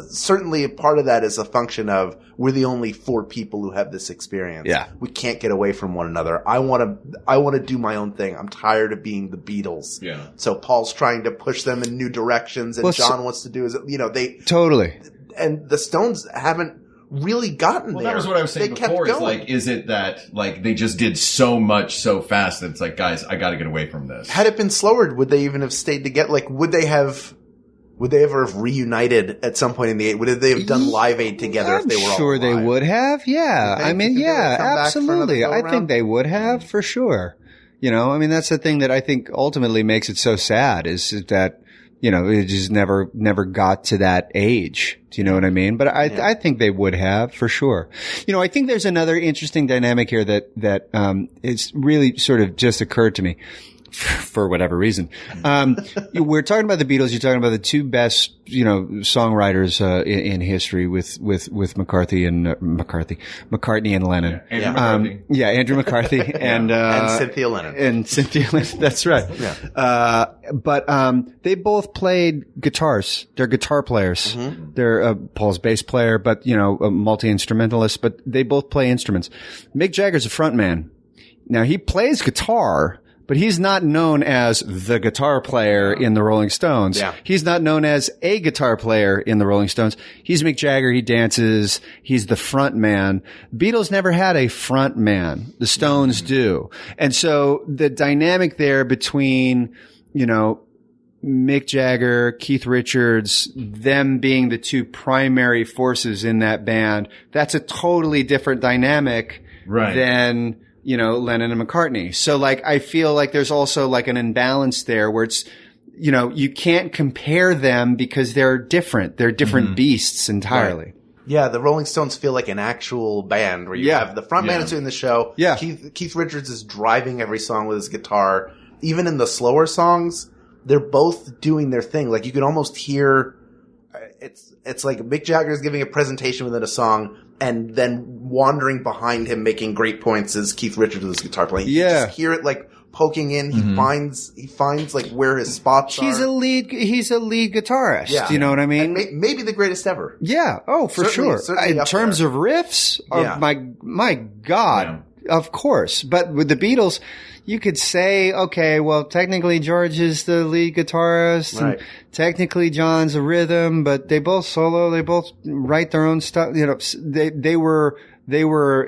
[SPEAKER 6] certainly a part of that is a function of we're the only four people who have this experience.
[SPEAKER 5] Yeah.
[SPEAKER 6] We can't get away from one another. I want to do my own thing. I'm tired of being the Beatles.
[SPEAKER 4] Yeah.
[SPEAKER 6] So Paul's trying to push them in new directions and John wants to do they
[SPEAKER 5] totally.
[SPEAKER 6] And the Stones haven't really gotten there.
[SPEAKER 4] That was what I was saying before. Is it that like they just did so much so fast that it's like, guys, I got to get away from this.
[SPEAKER 6] Had it been slower, would they even have stayed together? Like, would they ever have reunited at some point in the would they have done Live Aid together if they were all
[SPEAKER 5] sure
[SPEAKER 6] alive?
[SPEAKER 5] They would have. Yeah. I mean, yeah, absolutely. I think they would have for sure. I mean, that's the thing that I think ultimately makes it so sad is that, it just never got to that age. Do you know what I mean? But I think they would have for sure. I think there's another interesting dynamic here that it's really sort of just occurred to me. For whatever reason. We're talking about the Beatles. You're talking about the two best, songwriters, in history with McCartney and Lennon.
[SPEAKER 4] Yeah,
[SPEAKER 5] Andrew McCarthy. and
[SPEAKER 6] Cynthia Lennon.
[SPEAKER 5] And Cynthia Lennon. That's right.
[SPEAKER 6] Yeah.
[SPEAKER 5] But they both played guitars. They're guitar players. Mm-hmm. They're, Paul's bass player, but, a multi-instrumentalist, but they both play instruments. Mick Jagger's a frontman. Now he plays guitar, but he's not known as the guitar player in the Rolling Stones.
[SPEAKER 6] Yeah.
[SPEAKER 5] He's not known as a guitar player in the Rolling Stones. He's Mick Jagger. He dances. He's the front man. Beatles never had a front man. The Stones do. And so the dynamic there between, Mick Jagger, Keith Richards, them being the two primary forces in that band, that's a totally different dynamic than Lennon and McCartney. So I feel like there's also like an imbalance there where it's, you can't compare them because they're different. They're different beasts entirely.
[SPEAKER 6] Right. Yeah, the Rolling Stones feel like an actual band where you have the front man is doing the show.
[SPEAKER 5] Yeah.
[SPEAKER 6] Keith Richards is driving every song with his guitar. Even in the slower songs, they're both doing their thing. Like you can almost hear it's like Mick Jagger's giving a presentation within a song, and then wandering behind him making great points is Keith Richards with his guitar playing. You just hear it like poking in. He finds like where his spots are.
[SPEAKER 5] He's a lead guitarist. Yeah. Do you know what I mean?
[SPEAKER 6] And maybe the greatest ever.
[SPEAKER 5] Yeah. Oh, for sure.
[SPEAKER 6] Certainly
[SPEAKER 5] in terms of riffs, my God. Of course. But with the Beatles, you could say, okay, well, technically George is the lead guitarist,
[SPEAKER 6] Right.
[SPEAKER 5] and technically John's a rhythm, but they both solo, they both write their own stuff. You know, they were,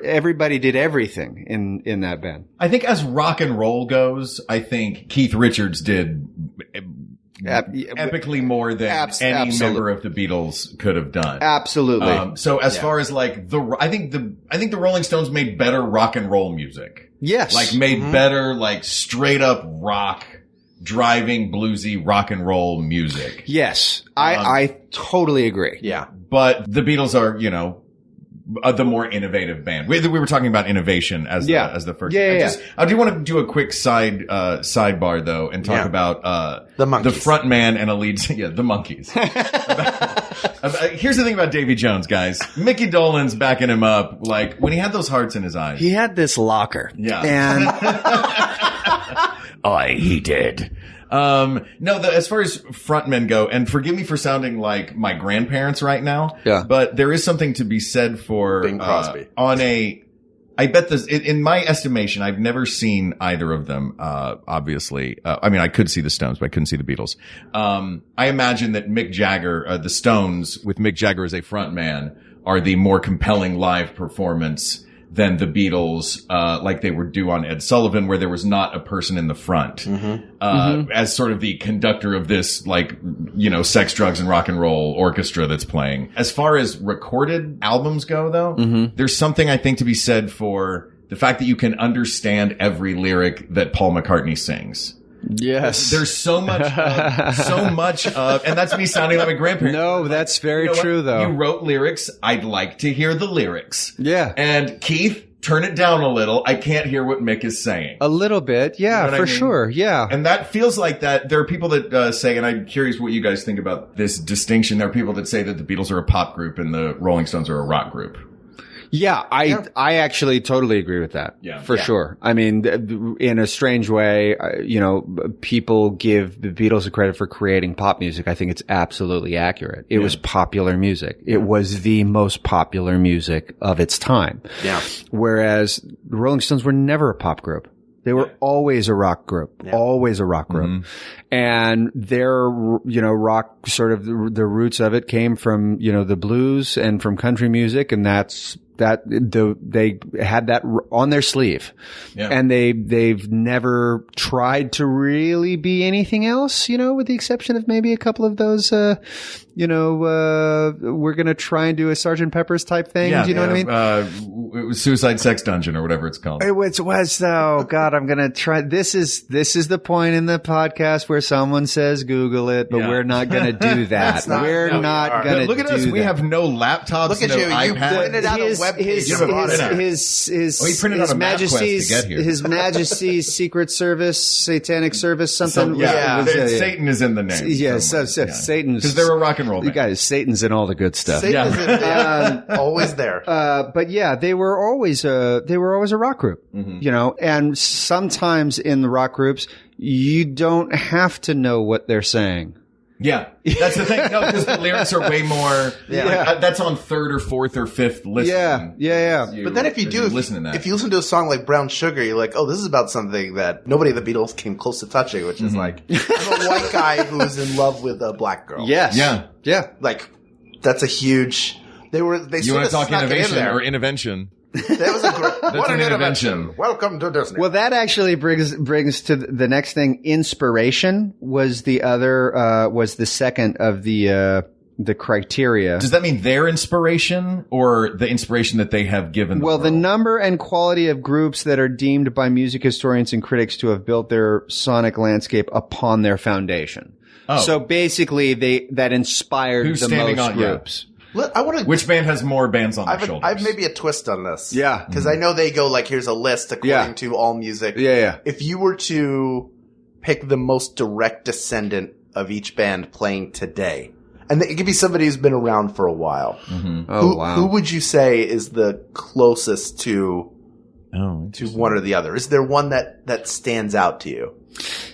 [SPEAKER 5] everybody did everything in that band.
[SPEAKER 4] I think as rock and roll goes, I think Keith Richards did epically more than any
[SPEAKER 5] absolutely.
[SPEAKER 4] member of the Beatles could have done.
[SPEAKER 5] Absolutely.
[SPEAKER 4] So as far as like I think the Rolling Stones made better rock and roll music.
[SPEAKER 5] Yes.
[SPEAKER 4] Like made better, like straight up rock, driving bluesy rock and roll music.
[SPEAKER 5] Yes. I totally agree.
[SPEAKER 6] Yeah.
[SPEAKER 4] But the Beatles are, you know, the more innovative band. We were talking about innovation as the first. I do want to do a quick sidebar though and talk about
[SPEAKER 6] the Monkees.
[SPEAKER 4] The front man and a lead singer, the Monkees. Here's the thing about Davy Jones, guys. Mickey Dolenz backing him up, like when he had those hearts in his eyes.
[SPEAKER 5] He had this locker.
[SPEAKER 4] Yeah.
[SPEAKER 5] And
[SPEAKER 4] He did. No, as far as frontmen go, and forgive me for sounding like my grandparents right now.
[SPEAKER 5] Yeah.
[SPEAKER 4] But there is something to be said for,
[SPEAKER 6] Bing Crosby.
[SPEAKER 4] I bet this, in my estimation, I've never seen either of them, obviously. I mean, I could see the Stones, but I couldn't see the Beatles. I imagine that Mick Jagger, the Stones, with Mick Jagger as a frontman, are the more compelling live performance than the Beatles, like they would do on Ed Sullivan, where there was not a person in the front, as sort of the conductor of this, like, you know, sex, drugs, and rock and roll orchestra that's playing. As far as recorded albums go, though, there's something I think to be said for the fact that you can understand every lyric that Paul McCartney sings.
[SPEAKER 5] yes.
[SPEAKER 4] There's so much of, and that's me sounding like my grandparents.
[SPEAKER 5] No, that's very
[SPEAKER 4] You know
[SPEAKER 5] true
[SPEAKER 4] what?
[SPEAKER 5] though.
[SPEAKER 4] You wrote lyrics. I'd like to hear the lyrics.
[SPEAKER 5] Yeah.
[SPEAKER 4] And Keith, turn it down a little. I can't hear what Mick is saying.
[SPEAKER 5] A little bit. Yeah,
[SPEAKER 4] You know what
[SPEAKER 5] for
[SPEAKER 4] I mean?
[SPEAKER 5] sure. Yeah.
[SPEAKER 4] And that feels like that. There are people that say, and I'm curious what you guys think about this distinction. There are people that say that the Beatles are a pop group and the Rolling Stones are a rock group.
[SPEAKER 5] Yeah, I actually totally agree with that.
[SPEAKER 4] Yeah.
[SPEAKER 5] For sure. I mean, in a strange way, you know, people give the Beatles a credit for creating pop music. I think it's absolutely accurate. It was popular music. It was the most popular music of its time.
[SPEAKER 6] Yeah.
[SPEAKER 5] Whereas the Rolling Stones were never a pop group. They were always a rock group, always a rock group. And their, you know, rock sort of the roots of it came from, you know, the blues and from country music. And they had that on their sleeve. Yeah. And they've never tried to really be anything else, you know, with the exception of maybe a couple of those, you know, we're going to try and do a Sgt. Pepper's type thing. Do you know what I mean?
[SPEAKER 4] It was Suicide Sex Dungeon or whatever it's called.
[SPEAKER 5] It was though. God, I'm going to try. This is the point in the podcast where someone says Google it, but we're not going to do that. We're not going to do that.
[SPEAKER 4] Look at us. We have no laptops,
[SPEAKER 6] Look at
[SPEAKER 4] no
[SPEAKER 6] you. You
[SPEAKER 4] iPads.
[SPEAKER 6] printed out a web page.
[SPEAKER 4] He printed out a MapQuest to get here.
[SPEAKER 5] His Majesty's Secret Service, Satanic Service, something.
[SPEAKER 4] Satan is in the name.
[SPEAKER 5] Yeah, Satan's.
[SPEAKER 4] Because they're a rock and roll band.
[SPEAKER 5] You guys, Satan's in all the good stuff.
[SPEAKER 6] Satan's in there. Always there.
[SPEAKER 5] But yeah, they were always a rock group, you know, and sometimes in the rock groups, you don't have to know what they're saying.
[SPEAKER 4] Yeah, that's the thing. No, because the lyrics are way more. That's on third or fourth or fifth listen.
[SPEAKER 5] Yeah.
[SPEAKER 6] But then if you listen to a song like Brown Sugar, you're like, oh, this is about something that nobody of the Beatles came close to touching, which is like, I'm a white guy who's in love with a black girl.
[SPEAKER 5] Yes. Yeah.
[SPEAKER 6] Like, that's a huge. They
[SPEAKER 4] You
[SPEAKER 6] sort
[SPEAKER 4] want
[SPEAKER 6] of
[SPEAKER 4] to talk
[SPEAKER 6] snuck
[SPEAKER 4] innovation
[SPEAKER 6] it in there.
[SPEAKER 4] or intervention?
[SPEAKER 6] That was a great. What
[SPEAKER 4] an
[SPEAKER 6] an
[SPEAKER 4] intervention.
[SPEAKER 6] intervention! Welcome to Disney.
[SPEAKER 5] Well, that actually brings to the next thing. Inspiration was the other, was the second of the criteria.
[SPEAKER 4] Does that mean their inspiration or the inspiration that they have given?
[SPEAKER 5] Well, the number and quality of groups that are deemed by music historians and critics to have built their sonic landscape upon their foundation. Oh. So basically that inspired the most groups.
[SPEAKER 4] Which band has more bands on their shoulders?
[SPEAKER 6] I have maybe a twist on this.
[SPEAKER 5] Yeah.
[SPEAKER 6] Because I know they go like, here's a list according to All Music.
[SPEAKER 5] Yeah.
[SPEAKER 6] If you were to pick the most direct descendant of each band playing today, and it could be somebody who's been around for a while.
[SPEAKER 5] Mm-hmm.
[SPEAKER 6] Who would you say is the closest to one or the other? Is there one that stands out to you?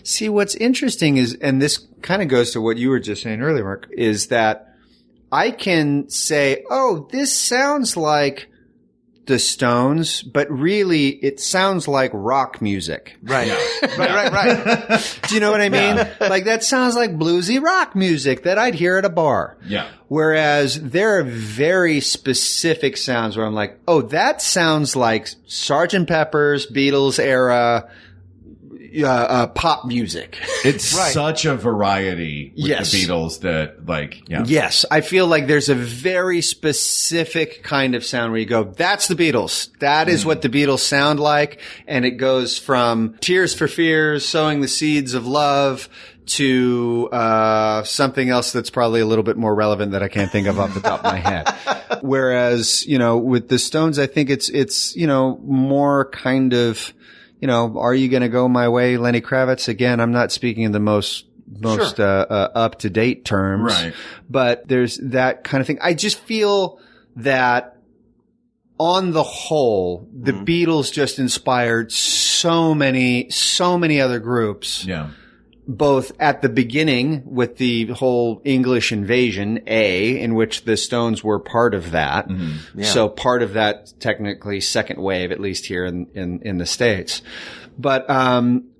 [SPEAKER 5] See, what's interesting is, and this kind of goes to what you were just saying earlier, Mark, is that I can say, oh, this sounds like the Stones, but really it sounds like rock music.
[SPEAKER 6] Right. Right.
[SPEAKER 5] Do you know what I mean? Yeah. Like that sounds like bluesy rock music that I'd hear at a bar.
[SPEAKER 4] Yeah.
[SPEAKER 5] Whereas there are very specific sounds where I'm like, oh, that sounds like Sgt. Pepper's Beatles era pop music.
[SPEAKER 4] It's such a variety with the Beatles that
[SPEAKER 5] Yes. I feel like there's a very specific kind of sound where you go, that's the Beatles. That is what the Beatles sound like. And it goes from Tears for Fears, Sowing the Seeds of Love, to something else that's probably a little bit more relevant that I can't think of off the top of my head. Whereas, with the Stones, I think it's more kind of, are you going to go my way, Lenny Kravitz? Again, I'm not speaking in the most up-to-date terms.
[SPEAKER 4] Right.
[SPEAKER 5] But there's that kind of thing. I just feel that on the whole, the Beatles just inspired so many other groups.
[SPEAKER 4] Yeah.
[SPEAKER 5] Both at the beginning with the whole English invasion, in which the Stones were part of that. Mm-hmm. Yeah. So part of that technically second wave, at least here in the States. But,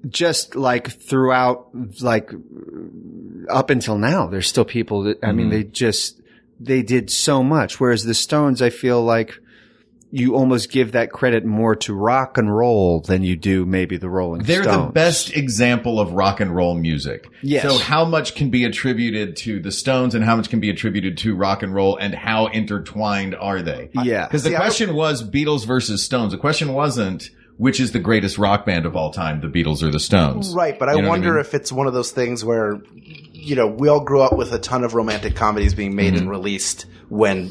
[SPEAKER 5] just like throughout, like up until now, there's still people that, I mean, they did so much. Whereas the Stones, I feel like you almost give that credit more to rock and roll than you do maybe the Rolling Stones.
[SPEAKER 4] They're the best example of rock and roll music.
[SPEAKER 5] Yes.
[SPEAKER 4] So how much can be attributed to the Stones and how much can be attributed to rock and roll, and how intertwined are they?
[SPEAKER 5] Yeah.
[SPEAKER 4] Because the question was Beatles versus Stones. The question wasn't which is the greatest rock band of all time, the Beatles or the Stones.
[SPEAKER 6] Right, but I wonder if it's one of those things where, we all grew up with a ton of romantic comedies being made and released when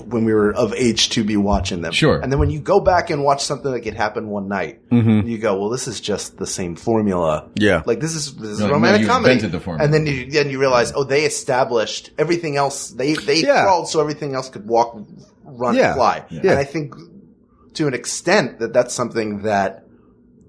[SPEAKER 6] we were of age to be watching them.
[SPEAKER 4] Sure.
[SPEAKER 6] And then when you go back and watch something like It Happened One Night, you go, well, this is just the same formula.
[SPEAKER 5] Yeah.
[SPEAKER 6] Like this is romantic comedy.
[SPEAKER 4] Invented the formula.
[SPEAKER 6] And then you realize, they established everything else. They crawled so everything else could walk, run, fly. Yeah. And I think to an extent that's something that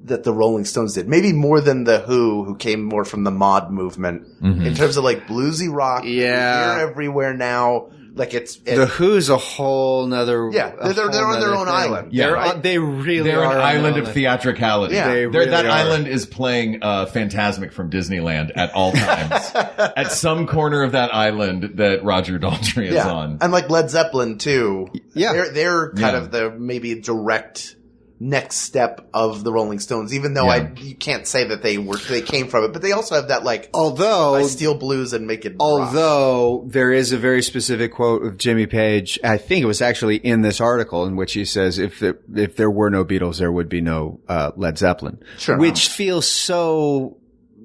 [SPEAKER 6] the Rolling Stones did. Maybe more than the Who came more from the mod movement in terms of like bluesy rock.
[SPEAKER 5] Yeah.
[SPEAKER 6] They're everywhere now. Like
[SPEAKER 5] the Who's a whole nother.
[SPEAKER 6] Yeah. They're on their own island.
[SPEAKER 4] Yeah.
[SPEAKER 5] They really are.
[SPEAKER 4] They're an island of theatricality.
[SPEAKER 6] Yeah.
[SPEAKER 4] That island is playing Fantasmic from Disneyland at all times. At some corner of that island that Roger Daltrey is on.
[SPEAKER 6] And like Led Zeppelin too.
[SPEAKER 5] Yeah.
[SPEAKER 6] They're kind of the maybe direct next step of the Rolling Stones, even though you can't say that they came from it, but they also have that I steal blues and make it rock.
[SPEAKER 5] There is a very specific quote of Jimmy Page, I think it was actually in this article, in which he says, if there were no Beatles, there would be no Led Zeppelin.
[SPEAKER 6] Sure.
[SPEAKER 5] Which feels so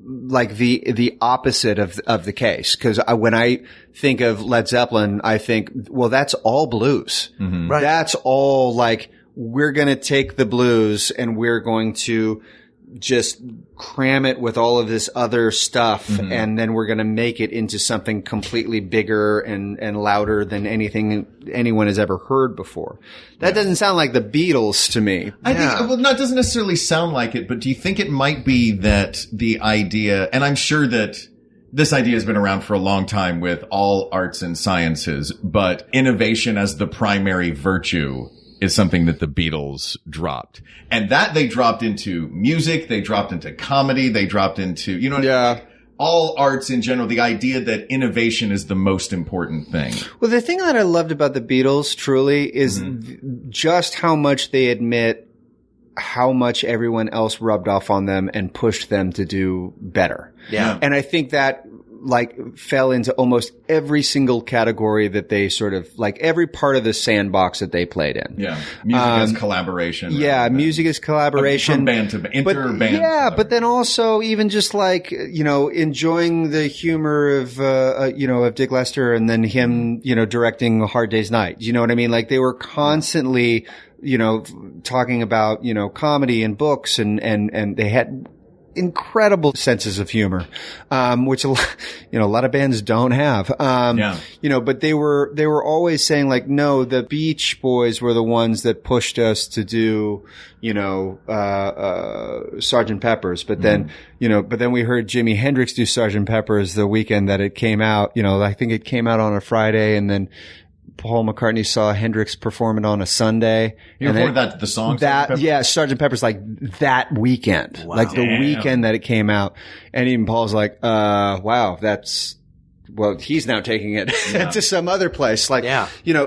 [SPEAKER 5] like the opposite of the case. Cause when I think of Led Zeppelin, I think, well, that's all blues.
[SPEAKER 4] Mm-hmm.
[SPEAKER 6] Right.
[SPEAKER 5] That's all like, we're going to take the blues and we're going to just cram it with all of this other stuff. And then we're going to make it into something completely bigger and louder than anything anyone has ever heard before. That doesn't sound like the Beatles to me.
[SPEAKER 4] I think, well, it doesn't necessarily sound like it, but do you think it might be that the idea, and I'm sure that this idea has been around for a long time with all arts and sciences, but innovation as the primary virtue is something that the Beatles dropped. And that they dropped into music, they dropped into comedy, they dropped into, all arts in general, the idea that innovation is the most important thing.
[SPEAKER 5] Well, the thing that I loved about the Beatles truly is just how much they admit how much everyone else rubbed off on them and pushed them to do better.
[SPEAKER 6] Yeah.
[SPEAKER 5] And I think that fell into almost every single category that they sort of, every part of the sandbox that they played in.
[SPEAKER 4] Yeah. Music as collaboration.
[SPEAKER 5] Yeah. Music is collaboration.
[SPEAKER 4] From band to band.
[SPEAKER 5] Yeah. But then also even just enjoying the humor of Dick Lester and then him, directing A Hard Day's Night. You know what I mean? Like they were constantly, talking about, comedy and books and they had incredible senses of humor, which, a lot of bands don't have. But they were always saying no, the Beach Boys were the ones that pushed us to do, Sgt. Pepper's. But then we heard Jimi Hendrix do Sgt. Pepper's the weekend that it came out. I think it came out on a Friday and then Paul McCartney saw Hendrix perform it on a Sunday.
[SPEAKER 4] You recorded that the song?
[SPEAKER 5] Sgt. Pepper's like that weekend, like the weekend that it came out. And even Paul's like, wow, he's now taking it to some other place. Like,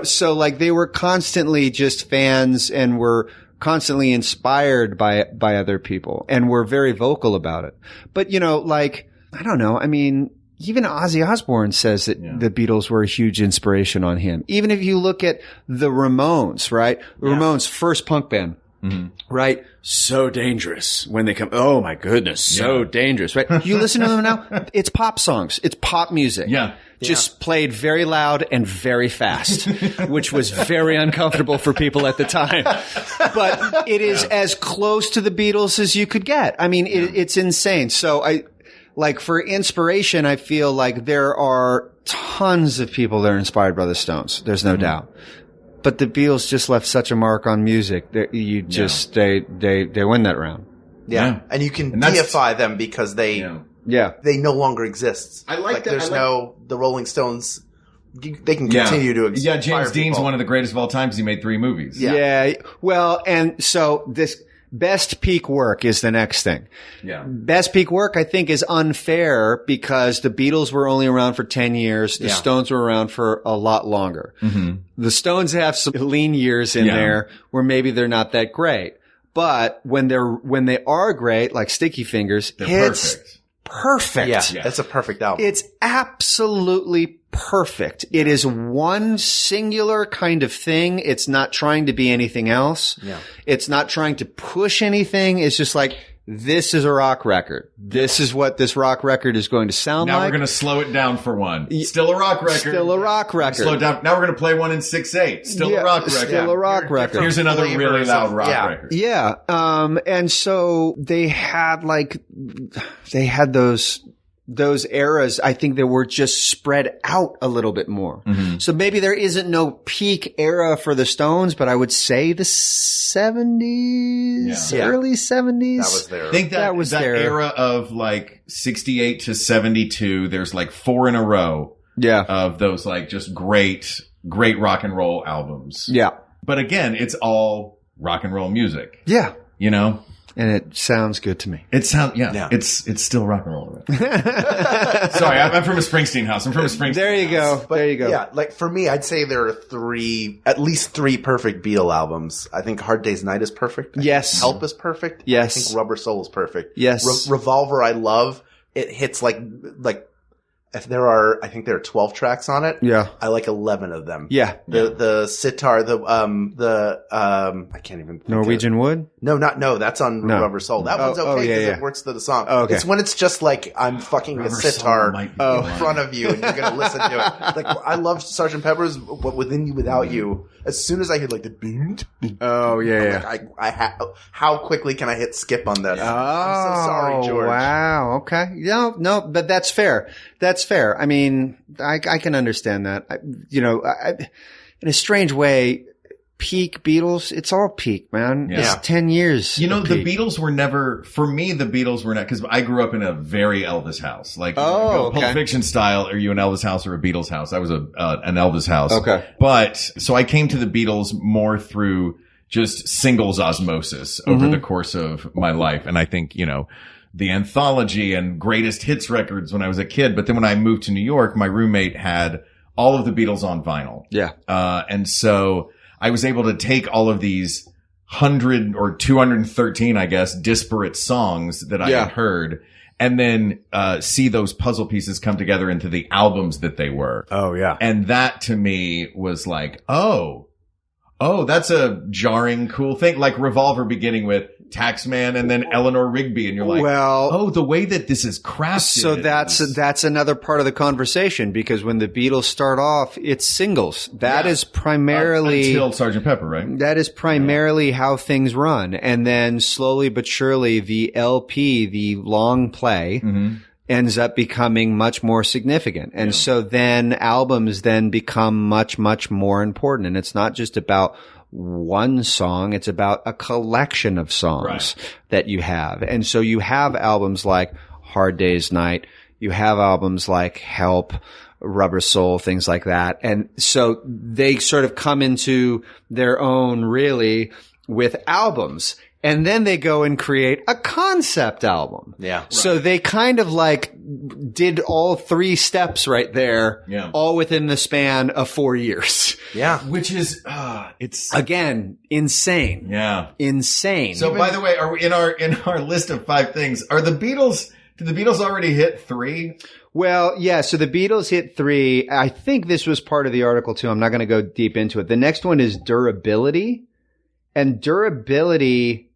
[SPEAKER 5] so like they were constantly just fans and were constantly inspired by other people and were very vocal about it. But, like, I don't know. I mean, even Ozzy Osbourne says that the Beatles were a huge inspiration on him. Even if you look at the Ramones, right? The Ramones' first punk band, right? So dangerous when they come. Oh my goodness. So dangerous, right? You listen to them now. It's pop songs. It's pop music.
[SPEAKER 4] Yeah.
[SPEAKER 5] Just played very loud and very fast, which was very uncomfortable for people at the time. But it is as close to the Beatles as you could get. I mean, it's insane. So for inspiration, I feel like there are tons of people that are inspired by the Stones. There's no doubt. But the Beatles just left such a mark on music that they win that round.
[SPEAKER 6] Yeah. And you can deify them because they no longer exist.
[SPEAKER 5] I like that.
[SPEAKER 6] There's the Rolling Stones. They can continue to exist.
[SPEAKER 4] Yeah, James Dean's one of the greatest of all time because he made 3 movies.
[SPEAKER 5] Yeah. Well, and so this best peak work is the next thing.
[SPEAKER 4] Yeah.
[SPEAKER 5] Best peak work, I think, is unfair because the Beatles were only around for 10 years. The Stones were around for a lot longer. Mm-hmm. The Stones have some lean years in there where maybe they're not that great. But when they are great, like Sticky Fingers, it's perfect.
[SPEAKER 6] Yeah, it's a perfect album.
[SPEAKER 5] It's absolutely perfect. It is one singular kind of thing. It's not trying to be anything else. Yeah. It's not trying to push anything. It's just like, this is a rock record. This is what this rock record is going to sound like.
[SPEAKER 4] Now we're going to slow it down for one. Still a rock record.
[SPEAKER 5] Still a rock record.
[SPEAKER 4] Slow it down. Now we're going to play one in 6/8. Still a rock record.
[SPEAKER 5] Still a rock record.
[SPEAKER 4] Here's another really loud rock record.
[SPEAKER 5] Yeah. And so they had those eras, I think, that were just spread out a little bit more. Mm-hmm. So maybe there isn't no peak era for the Stones, but I would say the 70s, early 70s.
[SPEAKER 6] That was there.
[SPEAKER 4] I think that was that era of like 68 to 72. There's like 4 in a row.
[SPEAKER 5] Yeah.
[SPEAKER 4] Of those like just great rock and roll albums.
[SPEAKER 5] Yeah.
[SPEAKER 4] But again, it's all rock and roll music.
[SPEAKER 5] Yeah.
[SPEAKER 2] And it sounds good to me.
[SPEAKER 4] It sounds, it's still rock and roll. Right? Sorry, I'm from a Springsteen house. I'm from a Springsteen
[SPEAKER 5] There you
[SPEAKER 4] house.
[SPEAKER 5] go. There you go.
[SPEAKER 6] Yeah, like for me, I'd say there are at least three perfect Beatle albums. I think Hard Day's Night is perfect.
[SPEAKER 5] Yes.
[SPEAKER 6] Help is perfect.
[SPEAKER 5] Yes.
[SPEAKER 6] I think Rubber Soul is perfect.
[SPEAKER 5] Yes.
[SPEAKER 6] Revolver I love. It hits like if there are, I think there are 12 tracks on it.
[SPEAKER 5] Yeah.
[SPEAKER 6] I like 11 of them.
[SPEAKER 5] Yeah.
[SPEAKER 6] The sitar, I can't even think
[SPEAKER 5] Norwegian Wood?
[SPEAKER 6] No, that's on Rubber Soul. That one's okay because it works to the song.
[SPEAKER 5] Oh, okay.
[SPEAKER 6] It's when it's just like I'm fucking the sitar in front of you and you're going to listen to it. Like I love Sgt. Pepper's What Within You Without You. As soon as I hear like the beat, how quickly can I hit skip on this?
[SPEAKER 5] Oh,
[SPEAKER 6] I'm so sorry, George.
[SPEAKER 5] Wow. Okay. No, but that's fair. That's fair. I mean, I can understand that. In a strange way, peak Beatles, it's all peak, man. Yeah. It's 10 years.
[SPEAKER 4] The Beatles were never, for me, because I grew up in a very Elvis house. Like, Pulp Fiction style, are you an Elvis house or a Beatles house? I was an Elvis house.
[SPEAKER 5] Okay.
[SPEAKER 4] But, so I came to the Beatles more through just singles osmosis over the course of my life. And I think, the anthology and greatest hits records when I was a kid. But then when I moved to New York, my roommate had all of the Beatles on vinyl.
[SPEAKER 5] Yeah.
[SPEAKER 4] And so I was able to take all of these 100 or 213, I guess, disparate songs that I had heard and then see those puzzle pieces come together into the albums that they were.
[SPEAKER 2] Oh, yeah.
[SPEAKER 4] And that to me was like, oh, that's a jarring, cool thing. Like Revolver beginning with Taxman and then Eleanor Rigby. And you're like, the way that this is crafted.
[SPEAKER 5] So that's another part of the conversation because when the Beatles start off, it's singles. That is primarily
[SPEAKER 4] until Sgt. Pepper, right?
[SPEAKER 5] That is primarily how things run. And then slowly but surely the LP, the long play, ends up becoming much more significant. And so then albums then become much, much more important. And it's not just about one song, it's about a collection of songs that you have. And so you have albums like Hard Day's Night, you have albums like Help, Rubber Soul, things like that. And so they sort of come into their own really with albums. And then they go and create a concept album.
[SPEAKER 6] Yeah.
[SPEAKER 5] So they kind of like did all 3 steps right there, all within the span of 4 years.
[SPEAKER 6] Yeah.
[SPEAKER 4] Which is, it's
[SPEAKER 5] again, insane.
[SPEAKER 4] Yeah.
[SPEAKER 5] Insane.
[SPEAKER 4] So by the way, are we in our list of 5 things, did the Beatles already hit 3?
[SPEAKER 5] Well, yeah, so the Beatles hit 3. I think this was part of the article too. I'm not going to go deep into it. The next one is durability. And durability,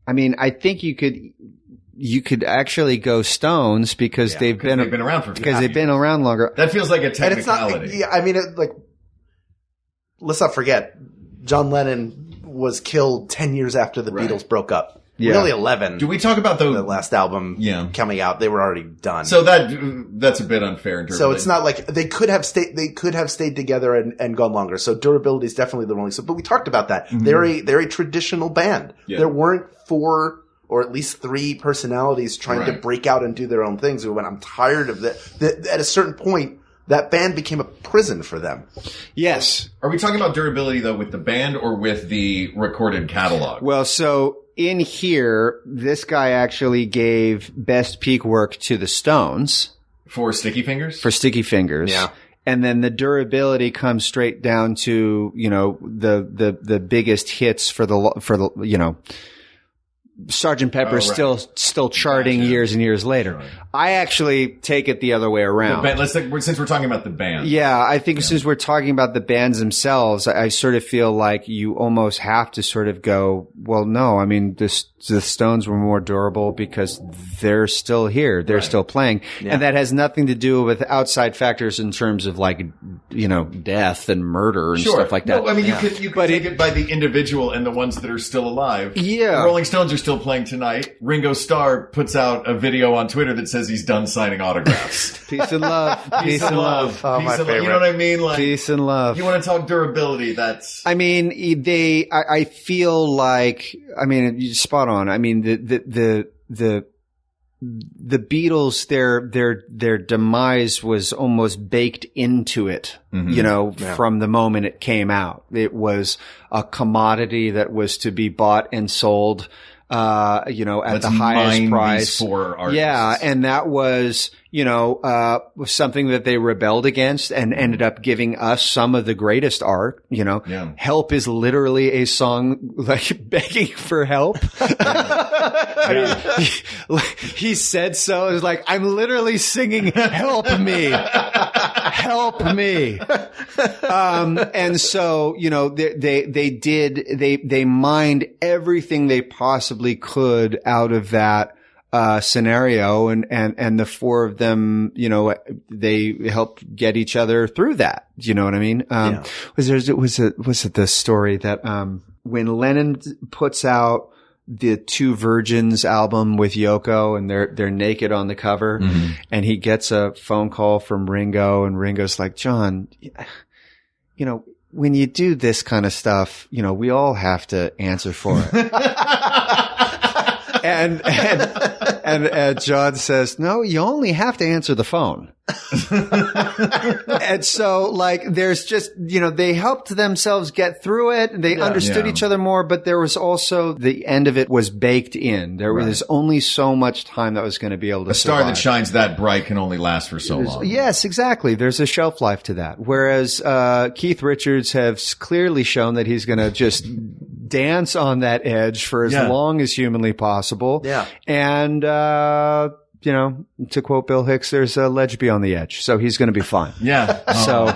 [SPEAKER 5] I mean, I think you could actually go Stones because they've been
[SPEAKER 4] around for
[SPEAKER 5] they've been around longer.
[SPEAKER 4] That feels like a
[SPEAKER 6] And
[SPEAKER 4] technicality.
[SPEAKER 6] it's not, I mean, let's not forget, John Lennon was killed 10 years after the Beatles broke up.
[SPEAKER 5] Yeah.
[SPEAKER 6] Really 11.
[SPEAKER 4] Do we talk about the
[SPEAKER 6] last album coming out? They were already done.
[SPEAKER 4] So that's a bit unfair.
[SPEAKER 6] So it's not like they could have stayed together and gone longer. So durability is definitely the wrong. But we talked about that. Mm-hmm. They're a traditional band. Yeah. There weren't 4 or at least 3 personalities trying to break out and do their own things. When I'm tired of that. At a certain point, that band became a prison for them.
[SPEAKER 5] Yes.
[SPEAKER 4] Are we talking about durability though with the band or with the recorded catalog?
[SPEAKER 5] Well, so in here, this guy actually gave best peak work to the Stones.
[SPEAKER 4] For Sticky Fingers?
[SPEAKER 5] For Sticky Fingers.
[SPEAKER 6] Yeah.
[SPEAKER 5] And then the durability comes straight down to, the biggest hits for the, Sgt. Pepper's still charting years and years later. Right. I actually take it the other way around.
[SPEAKER 4] Since we're talking about the band.
[SPEAKER 5] Yeah, I think since we're talking about the bands themselves, I sort of feel like you almost have to sort of go, well, no, I mean, the Stones were more durable because they're still here. They're still playing. Yeah. And that has nothing to do with outside factors in terms of like, death and murder and stuff like that.
[SPEAKER 4] No, I mean, you could take it by the individual and the ones that are still alive.
[SPEAKER 5] Yeah.
[SPEAKER 4] The Rolling Stones are still playing tonight. Ringo Starr puts out a video on Twitter that says he's done signing autographs.
[SPEAKER 5] Peace and love.
[SPEAKER 4] Peace and love.
[SPEAKER 6] Oh, my favorite.
[SPEAKER 4] You know what I mean? Like,
[SPEAKER 5] peace and love.
[SPEAKER 4] You want to talk durability? I
[SPEAKER 5] mean, I feel like, I mean, spot on. I mean, the Beatles, their demise was almost baked into it, from the moment it came out. It was a commodity that was to be bought and sold, at the highest price.
[SPEAKER 4] For artists.
[SPEAKER 5] Yeah. And that was, something that they rebelled against and ended up giving us some of the greatest art, Help is literally a song like begging for help. I mean, he said so. It was like, I'm literally singing, help me. Help me. And so, they mined everything they possibly could out of that scenario, and the 4 of them, they helped get each other through that. You know what I mean? Was it the story that when Lennon puts out the 2 Virgins album with Yoko and they're naked on the cover, and he gets a phone call from Ringo, and Ringo's like, John, when you do this kind of stuff, we all have to answer for it. And John says, no, you only have to answer the phone. And so, like, there's just, they helped themselves get through it. They understood each other more, but there was also the end of it was baked in. There was only so much time that was going to be able to survive.
[SPEAKER 4] A star that shines that bright can only last for so long.
[SPEAKER 5] Yes, exactly. There's a shelf life to that. Whereas, Keith Richards has clearly shown that he's going to just dance on that edge for as long as humanly possible.
[SPEAKER 6] Yeah.
[SPEAKER 5] And, to quote Bill Hicks, there's a ledge beyond the edge. So he's going to be fine.
[SPEAKER 4] Yeah.
[SPEAKER 5] So,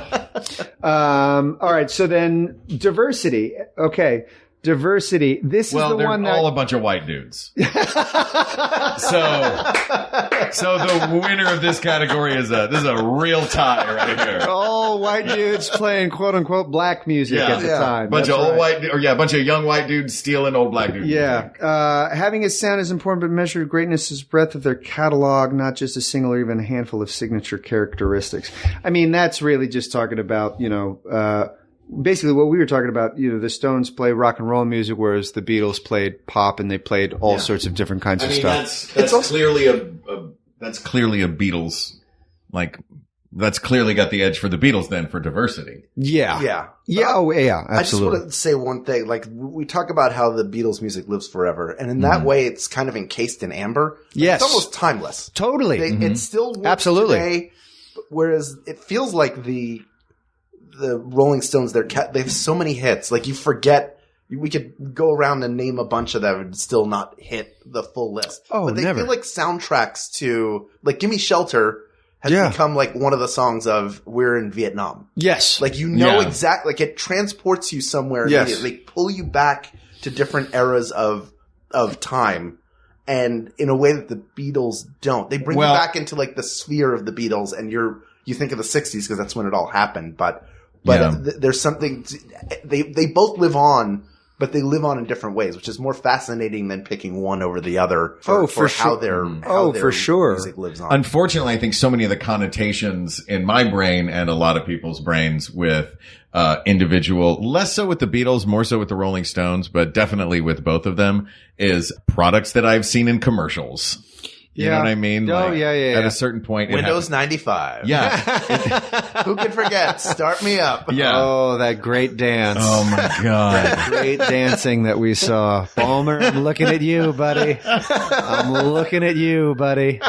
[SPEAKER 5] all right. So then diversity. Okay. Diversity. This is the one that
[SPEAKER 4] all a bunch of white dudes. So the winner of this category is a real tie right here.
[SPEAKER 5] All white dudes playing quote unquote black music at the time.
[SPEAKER 4] Bunch of old white, a bunch of young white dudes stealing old black dudes.
[SPEAKER 5] Yeah. Having a sound is important, but measured greatness is breadth of their catalog, not just a single or even a handful of signature characteristics. I mean, that's really just talking about, basically what we were talking about, the Stones play rock and roll music, whereas the Beatles played pop and they played all sorts of different kinds of stuff.
[SPEAKER 4] That's clearly a Beatles, like, that's clearly got the edge for the Beatles then for diversity.
[SPEAKER 5] Yeah.
[SPEAKER 6] Yeah.
[SPEAKER 5] Oh, yeah. Absolutely.
[SPEAKER 6] I just want to say one thing. Like, we talk about how the Beatles music lives forever. And in that way, it's kind of encased in amber.
[SPEAKER 5] Yes.
[SPEAKER 6] It's almost timeless.
[SPEAKER 5] Totally.
[SPEAKER 6] It still works
[SPEAKER 5] Absolutely.
[SPEAKER 6] today. Whereas it feels like the Rolling Stones, they have so many hits. Like, you forget. We could go around and name a bunch of them and still not hit the full list.
[SPEAKER 5] Oh,
[SPEAKER 6] but they
[SPEAKER 5] never.
[SPEAKER 6] feel like soundtracks to, like, Gimme Shelter has become like one of the songs of We're in Vietnam.
[SPEAKER 5] Yes.
[SPEAKER 6] Like, you know exactly, like, it transports you somewhere immediately. They pull you back to different eras of time. And in a way that the Beatles don't. They bring you back into, like, the sphere of the Beatles, and you think of the 60s because that's when it all happened. But there's something, they both live on, but they live on in different ways, which is more fascinating than picking one over the other for how their music lives on.
[SPEAKER 4] Unfortunately, I think so many of the connotations in my brain and a lot of people's brains with individual, less so with the Beatles, more so with the Rolling Stones, but definitely with both of them, is products that I've seen in commercials. You know what I mean?
[SPEAKER 5] Oh,
[SPEAKER 4] like,
[SPEAKER 5] yeah.
[SPEAKER 4] At a certain point.
[SPEAKER 6] Windows 95.
[SPEAKER 4] Yeah.
[SPEAKER 6] Who can forget? Start me up.
[SPEAKER 4] Yeah.
[SPEAKER 5] Oh, that great dance.
[SPEAKER 4] Oh my God.
[SPEAKER 5] That great dancing that we saw. Balmer, I'm looking at you, buddy. I'm looking at you, buddy.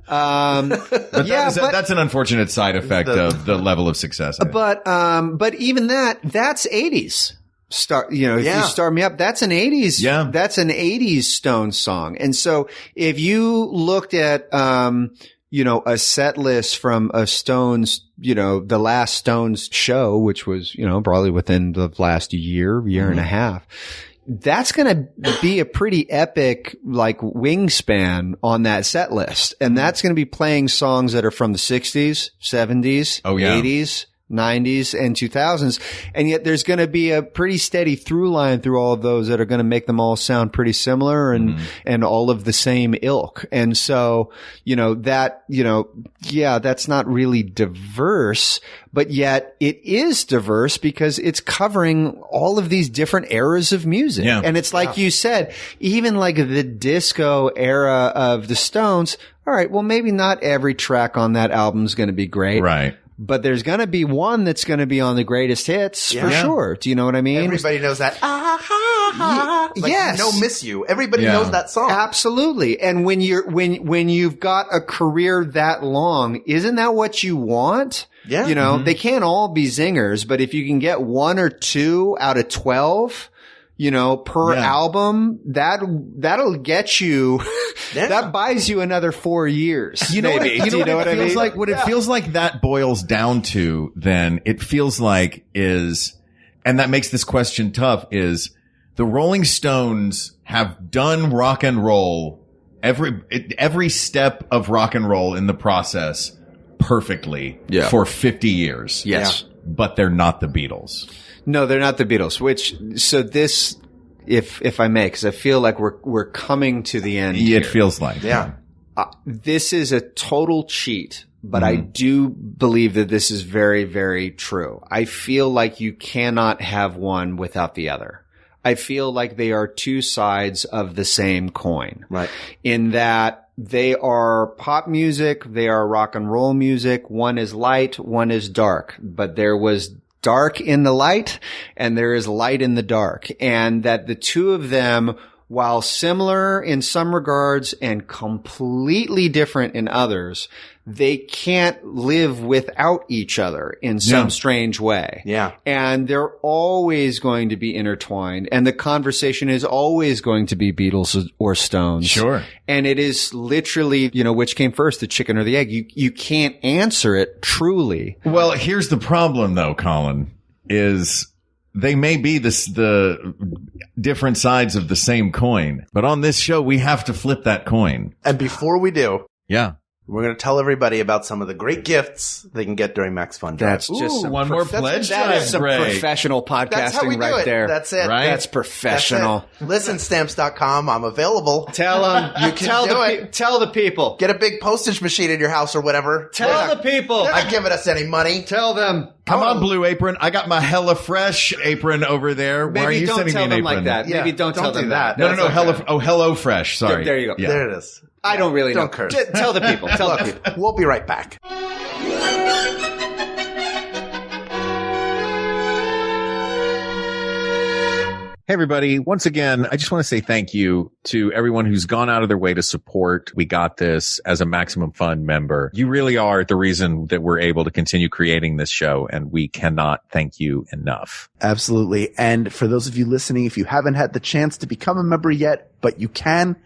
[SPEAKER 4] That's an unfortunate side effect of the level of success.
[SPEAKER 5] But even that's 80s. If you start me up, that's an 80s.
[SPEAKER 4] Yeah.
[SPEAKER 5] That's an 80s Stones song. And so if you looked at, a set list from a Stones, the last Stones show, which was, probably within the last year and a half, that's going to be a pretty epic, like, wingspan on that set list. And that's going to be playing songs that are from the 60s, 70s, 80s. 90s and 2000s. And yet there's going to be a pretty steady through line through all of those that are going to make them all sound pretty similar and all of the same ilk. And so, that's not really diverse, but yet it is diverse because it's covering all of these different eras of music.
[SPEAKER 4] Yeah.
[SPEAKER 5] And it's like you said, even like the disco era of the Stones. All right. Well, maybe not every track on that album is going to be great.
[SPEAKER 4] Right.
[SPEAKER 5] But there's going to be one that's going to be on the greatest hits for sure. Do you know what I mean?
[SPEAKER 6] Everybody knows that.
[SPEAKER 5] Yes.
[SPEAKER 6] No Miss You. Everybody knows that song.
[SPEAKER 5] Absolutely. And when you've got a career that long, isn't that what you want?
[SPEAKER 6] Yeah.
[SPEAKER 5] They can't all be zingers, but if you can get one or two out of 12, per album, that'll get you, that buys you another 4 years.
[SPEAKER 4] Do you know what I mean? Like, what it feels like that boils down to then, it feels like and that makes this question tough, is the Rolling Stones have done rock and roll, every step of rock and roll in the process perfectly for 50 years.
[SPEAKER 5] Yes.
[SPEAKER 4] But they're not the Beatles.
[SPEAKER 5] No, they're not the Beatles, this, if I may, because I feel like we're coming to the end.
[SPEAKER 4] It feels like.
[SPEAKER 6] Yeah.
[SPEAKER 5] This is a total cheat, but I do believe that this is very, very true. I feel like you cannot have one without the other. I feel like they are two sides of the same coin.
[SPEAKER 6] Right.
[SPEAKER 5] In that they are pop music, they are rock and roll music. One is light, one is dark, but there was dark in the light and there is light in the dark, and that the two of them, while similar in some regards and completely different in others, they can't live without each other in some strange way.
[SPEAKER 6] Yeah.
[SPEAKER 5] And they're always going to be intertwined, and the conversation is always going to be Beatles or Stones.
[SPEAKER 4] Sure.
[SPEAKER 5] And it is literally, which came first, the chicken or the egg? You can't answer it truly.
[SPEAKER 4] Well, here's the problem though, Colin, is they may be the different sides of the same coin, but on this show, we have to flip that coin.
[SPEAKER 6] And before we do,
[SPEAKER 2] We're going to tell everybody about some of the great gifts they can get during Max Fun Drive.
[SPEAKER 5] That's just
[SPEAKER 4] one more pledge drive.
[SPEAKER 5] That is some
[SPEAKER 4] Great.
[SPEAKER 5] professional
[SPEAKER 2] That's how we
[SPEAKER 5] podcasting
[SPEAKER 2] do
[SPEAKER 5] right
[SPEAKER 2] it.
[SPEAKER 5] there.
[SPEAKER 2] That's it.
[SPEAKER 4] Right?
[SPEAKER 5] That's professional.
[SPEAKER 2] ListenStamps.com. I'm available.
[SPEAKER 5] Tell them.
[SPEAKER 2] You can do it.
[SPEAKER 5] Tell the people.
[SPEAKER 2] Get a big postage machine in your house or whatever.
[SPEAKER 5] Tell the people.
[SPEAKER 2] They're not giving us any money.
[SPEAKER 5] Tell them.
[SPEAKER 4] Come on, Blue Apron. I got my Hella Fresh apron over there. Why are
[SPEAKER 5] Maybe
[SPEAKER 4] you
[SPEAKER 5] don't
[SPEAKER 4] sending
[SPEAKER 5] tell
[SPEAKER 4] me an
[SPEAKER 5] them
[SPEAKER 4] apron?
[SPEAKER 5] like that.
[SPEAKER 2] Yeah,
[SPEAKER 5] Maybe don't tell
[SPEAKER 2] don't
[SPEAKER 5] them
[SPEAKER 2] do
[SPEAKER 5] that.
[SPEAKER 2] that.
[SPEAKER 4] No. Hello Fresh. Sorry.
[SPEAKER 5] There you go.
[SPEAKER 4] Yeah.
[SPEAKER 2] There it is.
[SPEAKER 5] I don't really know.
[SPEAKER 2] Don't curse.
[SPEAKER 5] Tell the people. Tell the people.
[SPEAKER 2] We'll be right back.
[SPEAKER 1] Hey, everybody. Once again, I just want to say thank you to everyone who's gone out of their way to support We Got This as a Maximum Fun member. You really are the reason that we're able to continue creating this show, and we cannot thank you enough.
[SPEAKER 2] Absolutely. And for those of you listening, if you haven't had the chance to become a member yet, but you can,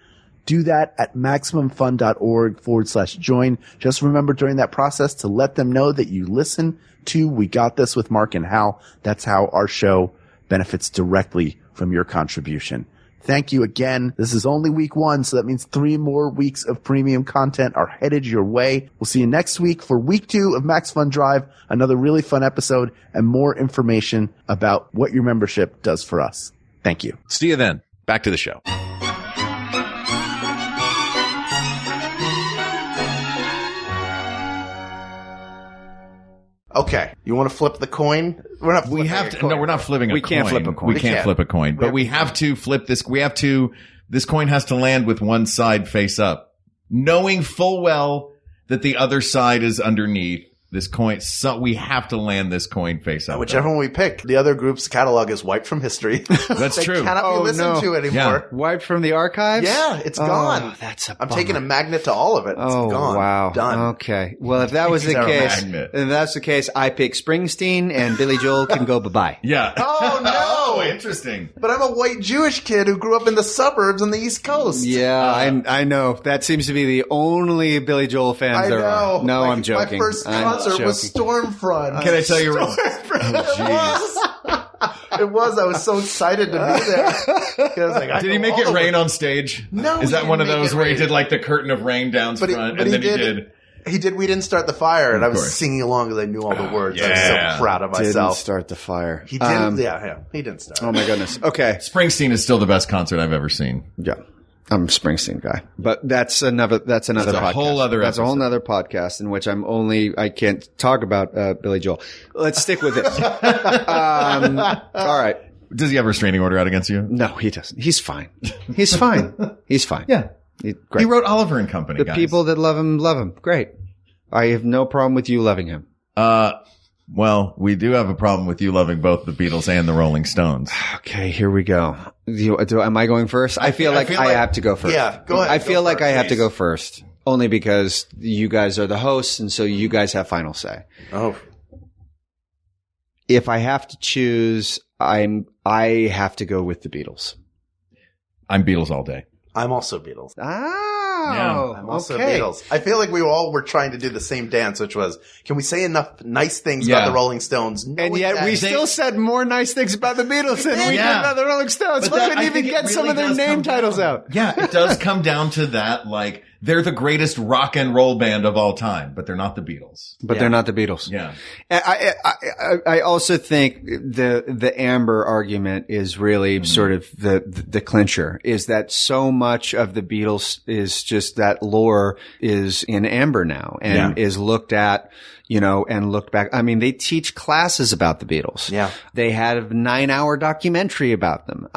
[SPEAKER 2] do that at MaximumFun.org/join. Just remember during that process to let them know that you listen to We Got This with Mark and Hal. That's how our show benefits directly from your contribution. Thank you again. This is only week 1, so that means 3 more weeks of premium content are headed your way. We'll see you next week for week 2 of Max Fun Drive, another really fun episode and more information about what your membership does for us. Thank you.
[SPEAKER 1] See you then. Back to the show.
[SPEAKER 6] Okay, you want to flip the coin? We're not.
[SPEAKER 4] We have to. No, we're not flipping a coin.
[SPEAKER 5] We can't flip a coin.
[SPEAKER 4] We can't flip a coin, but we have to flip this. We have to. This coin has to land with one side face up, knowing full well that the other side is underneath this coin. So we have to land this coin face up.
[SPEAKER 6] Whichever one we pick. The other group's catalog is wiped from history.
[SPEAKER 4] That's true.
[SPEAKER 6] Cannot be listened to anymore.
[SPEAKER 4] Yeah.
[SPEAKER 5] Wiped from the archives?
[SPEAKER 6] Yeah, it's gone.
[SPEAKER 5] That's a
[SPEAKER 6] I'm
[SPEAKER 5] bummer.
[SPEAKER 6] taking a magnet to all of it. It's gone.
[SPEAKER 5] Wow.
[SPEAKER 6] Done.
[SPEAKER 5] Okay. Well, if that was the case,
[SPEAKER 4] magnet.
[SPEAKER 5] if that's the case, I pick Springsteen and Billy Joel can go bye-bye.
[SPEAKER 4] Yeah.
[SPEAKER 6] Oh, no.
[SPEAKER 4] Oh, interesting.
[SPEAKER 6] But I'm a white Jewish kid who grew up in the suburbs on the East Coast.
[SPEAKER 5] Yeah, I know. That seems to be the only Billy Joel fans
[SPEAKER 6] I
[SPEAKER 5] there
[SPEAKER 6] know.
[SPEAKER 5] are. No,
[SPEAKER 6] Like,
[SPEAKER 5] I'm joking.
[SPEAKER 6] My first
[SPEAKER 5] I'm
[SPEAKER 6] concert was
[SPEAKER 5] joking.
[SPEAKER 6] Stormfront.
[SPEAKER 4] Can I tell you?
[SPEAKER 6] It was. I was so excited to be there. 'Cause, like, I
[SPEAKER 4] Did he
[SPEAKER 6] know
[SPEAKER 4] make
[SPEAKER 6] all
[SPEAKER 4] it
[SPEAKER 6] the
[SPEAKER 4] rain
[SPEAKER 6] words.
[SPEAKER 4] on stage?
[SPEAKER 6] No,
[SPEAKER 4] Is
[SPEAKER 6] he
[SPEAKER 4] that one of
[SPEAKER 6] didn't make
[SPEAKER 4] those
[SPEAKER 6] it
[SPEAKER 4] where he
[SPEAKER 6] rain.
[SPEAKER 4] did like the curtain of rain down front, and then he did?
[SPEAKER 6] He did. We didn't start the fire, and I was
[SPEAKER 4] course.
[SPEAKER 6] singing along because I knew all the words. I was
[SPEAKER 4] yeah.
[SPEAKER 6] so proud of
[SPEAKER 5] Didn't
[SPEAKER 6] myself.
[SPEAKER 5] start the fire.
[SPEAKER 6] He didn't. Yeah, he didn't start.
[SPEAKER 5] Oh my goodness. Okay.
[SPEAKER 4] Springsteen is still the best concert I've ever seen.
[SPEAKER 5] Yeah. I'm a Springsteen guy, but that's another
[SPEAKER 4] That's a
[SPEAKER 5] podcast.
[SPEAKER 4] whole other
[SPEAKER 5] That's a whole
[SPEAKER 4] episode.
[SPEAKER 5] other podcast in which I can't talk about, Billy Joel. Let's stick with it. All right.
[SPEAKER 4] Does he have a restraining order out against you?
[SPEAKER 5] No, he doesn't. He's fine. He's fine. He's fine.
[SPEAKER 4] Yeah.
[SPEAKER 5] Great.
[SPEAKER 4] He wrote Oliver and Company.
[SPEAKER 5] The
[SPEAKER 4] guys.
[SPEAKER 5] people that love him. Great. I have no problem with you loving him.
[SPEAKER 4] Well, we do have a problem with you loving both the Beatles and the Rolling Stones.
[SPEAKER 5] Okay, here we go. Am I going first? I feel like I have to go first.
[SPEAKER 6] Yeah, go ahead.
[SPEAKER 5] I feel
[SPEAKER 6] Go
[SPEAKER 5] like
[SPEAKER 6] first,
[SPEAKER 5] I have to
[SPEAKER 6] please.
[SPEAKER 5] go first. Only because you guys are the hosts, and so you guys have final say.
[SPEAKER 6] Oh,
[SPEAKER 5] If I have to choose, I have to go with the Beatles.
[SPEAKER 4] I'm Beatles all day.
[SPEAKER 6] I'm also Beatles.
[SPEAKER 5] I'm
[SPEAKER 6] Also
[SPEAKER 5] okay.
[SPEAKER 6] Beatles. I feel like we all were trying to do the same dance, which was, can we say enough nice things
[SPEAKER 4] Yeah.
[SPEAKER 6] about the Rolling Stones?
[SPEAKER 5] And
[SPEAKER 6] knowing
[SPEAKER 5] yet
[SPEAKER 6] that
[SPEAKER 5] we still said more nice things about the Beatles than we did
[SPEAKER 4] Yeah.
[SPEAKER 5] about the Rolling Stones.
[SPEAKER 4] But
[SPEAKER 5] We
[SPEAKER 4] that-
[SPEAKER 5] couldn't
[SPEAKER 4] I
[SPEAKER 5] even
[SPEAKER 4] think it
[SPEAKER 5] get some
[SPEAKER 4] really
[SPEAKER 5] of their
[SPEAKER 4] does
[SPEAKER 5] name
[SPEAKER 4] come
[SPEAKER 5] titles
[SPEAKER 4] down.
[SPEAKER 5] out.
[SPEAKER 4] Yeah, it does come down to that. Like, they're the greatest rock and roll band of all time, but they're not the Beatles.
[SPEAKER 5] But they're not the Beatles.
[SPEAKER 4] Yeah.
[SPEAKER 5] I also think the Amber argument is really sort of the clincher, is that so much of the Beatles is just that lore is in Amber now and is looked at, and looked back. I mean, they teach classes about the Beatles.
[SPEAKER 6] Yeah.
[SPEAKER 5] They had a 9-hour documentary about them.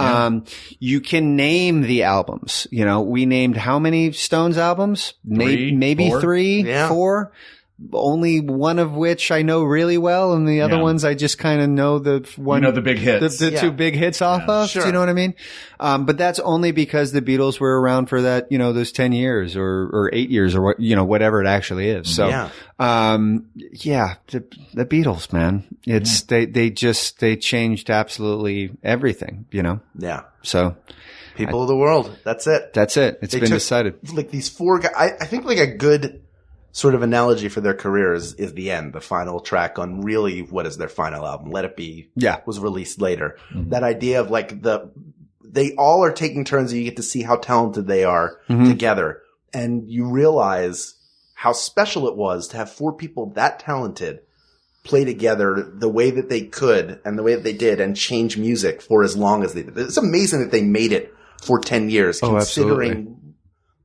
[SPEAKER 5] You can name the albums. We named how many Stones albums? Maybe
[SPEAKER 4] Four?
[SPEAKER 5] 3,
[SPEAKER 6] Yeah.
[SPEAKER 5] 4. Only one of which I know really well, and the other
[SPEAKER 4] Yeah.
[SPEAKER 5] ones I just kind of know the one.
[SPEAKER 4] You know the big hits.
[SPEAKER 5] The
[SPEAKER 6] Yeah.
[SPEAKER 5] two big hits off of.
[SPEAKER 6] Sure.
[SPEAKER 5] Do you know what I mean? But that's only because the Beatles were around for that, those 10 years or 8 years or what, whatever it actually is. So,
[SPEAKER 6] Yeah.
[SPEAKER 5] the Beatles, man, it's, they changed absolutely everything,
[SPEAKER 6] Yeah.
[SPEAKER 5] So
[SPEAKER 6] People of the world. That's it.
[SPEAKER 5] that's it. It's
[SPEAKER 6] They
[SPEAKER 5] been
[SPEAKER 6] took,
[SPEAKER 5] decided.
[SPEAKER 6] Like these 4 guys, I think like a good sort of analogy for their careers is the end, the final track on really what is their final album. Let It Be
[SPEAKER 5] Yeah.
[SPEAKER 6] was released later. That idea of like they all are taking turns and you get to see how talented they are together. And you realize how special it was to have 4 people that talented play together the way that they could and the way that they did and change music for as long as they did. It's amazing that they made it for 10 years, considering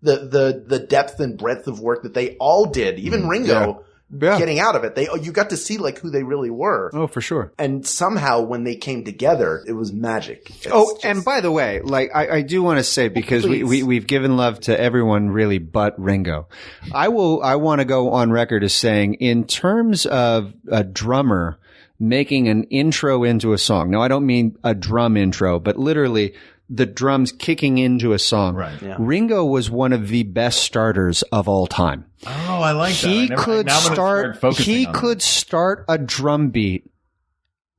[SPEAKER 6] the depth and breadth of work that they all did. Even Ringo getting out of it. You got to see like who they really were.
[SPEAKER 5] Oh, for sure.
[SPEAKER 6] And somehow when they came together, it was magic.
[SPEAKER 5] And by the way, like I do want to say, because we've given love to everyone really but Ringo. I want to go on record as saying, in terms of a drummer making an intro into a song. Now, I don't mean a drum intro, but literally the drums kicking into a song. Right. Yeah. Ringo was one of the best starters of all time.
[SPEAKER 4] Oh, I like that.
[SPEAKER 5] He could start a drum beat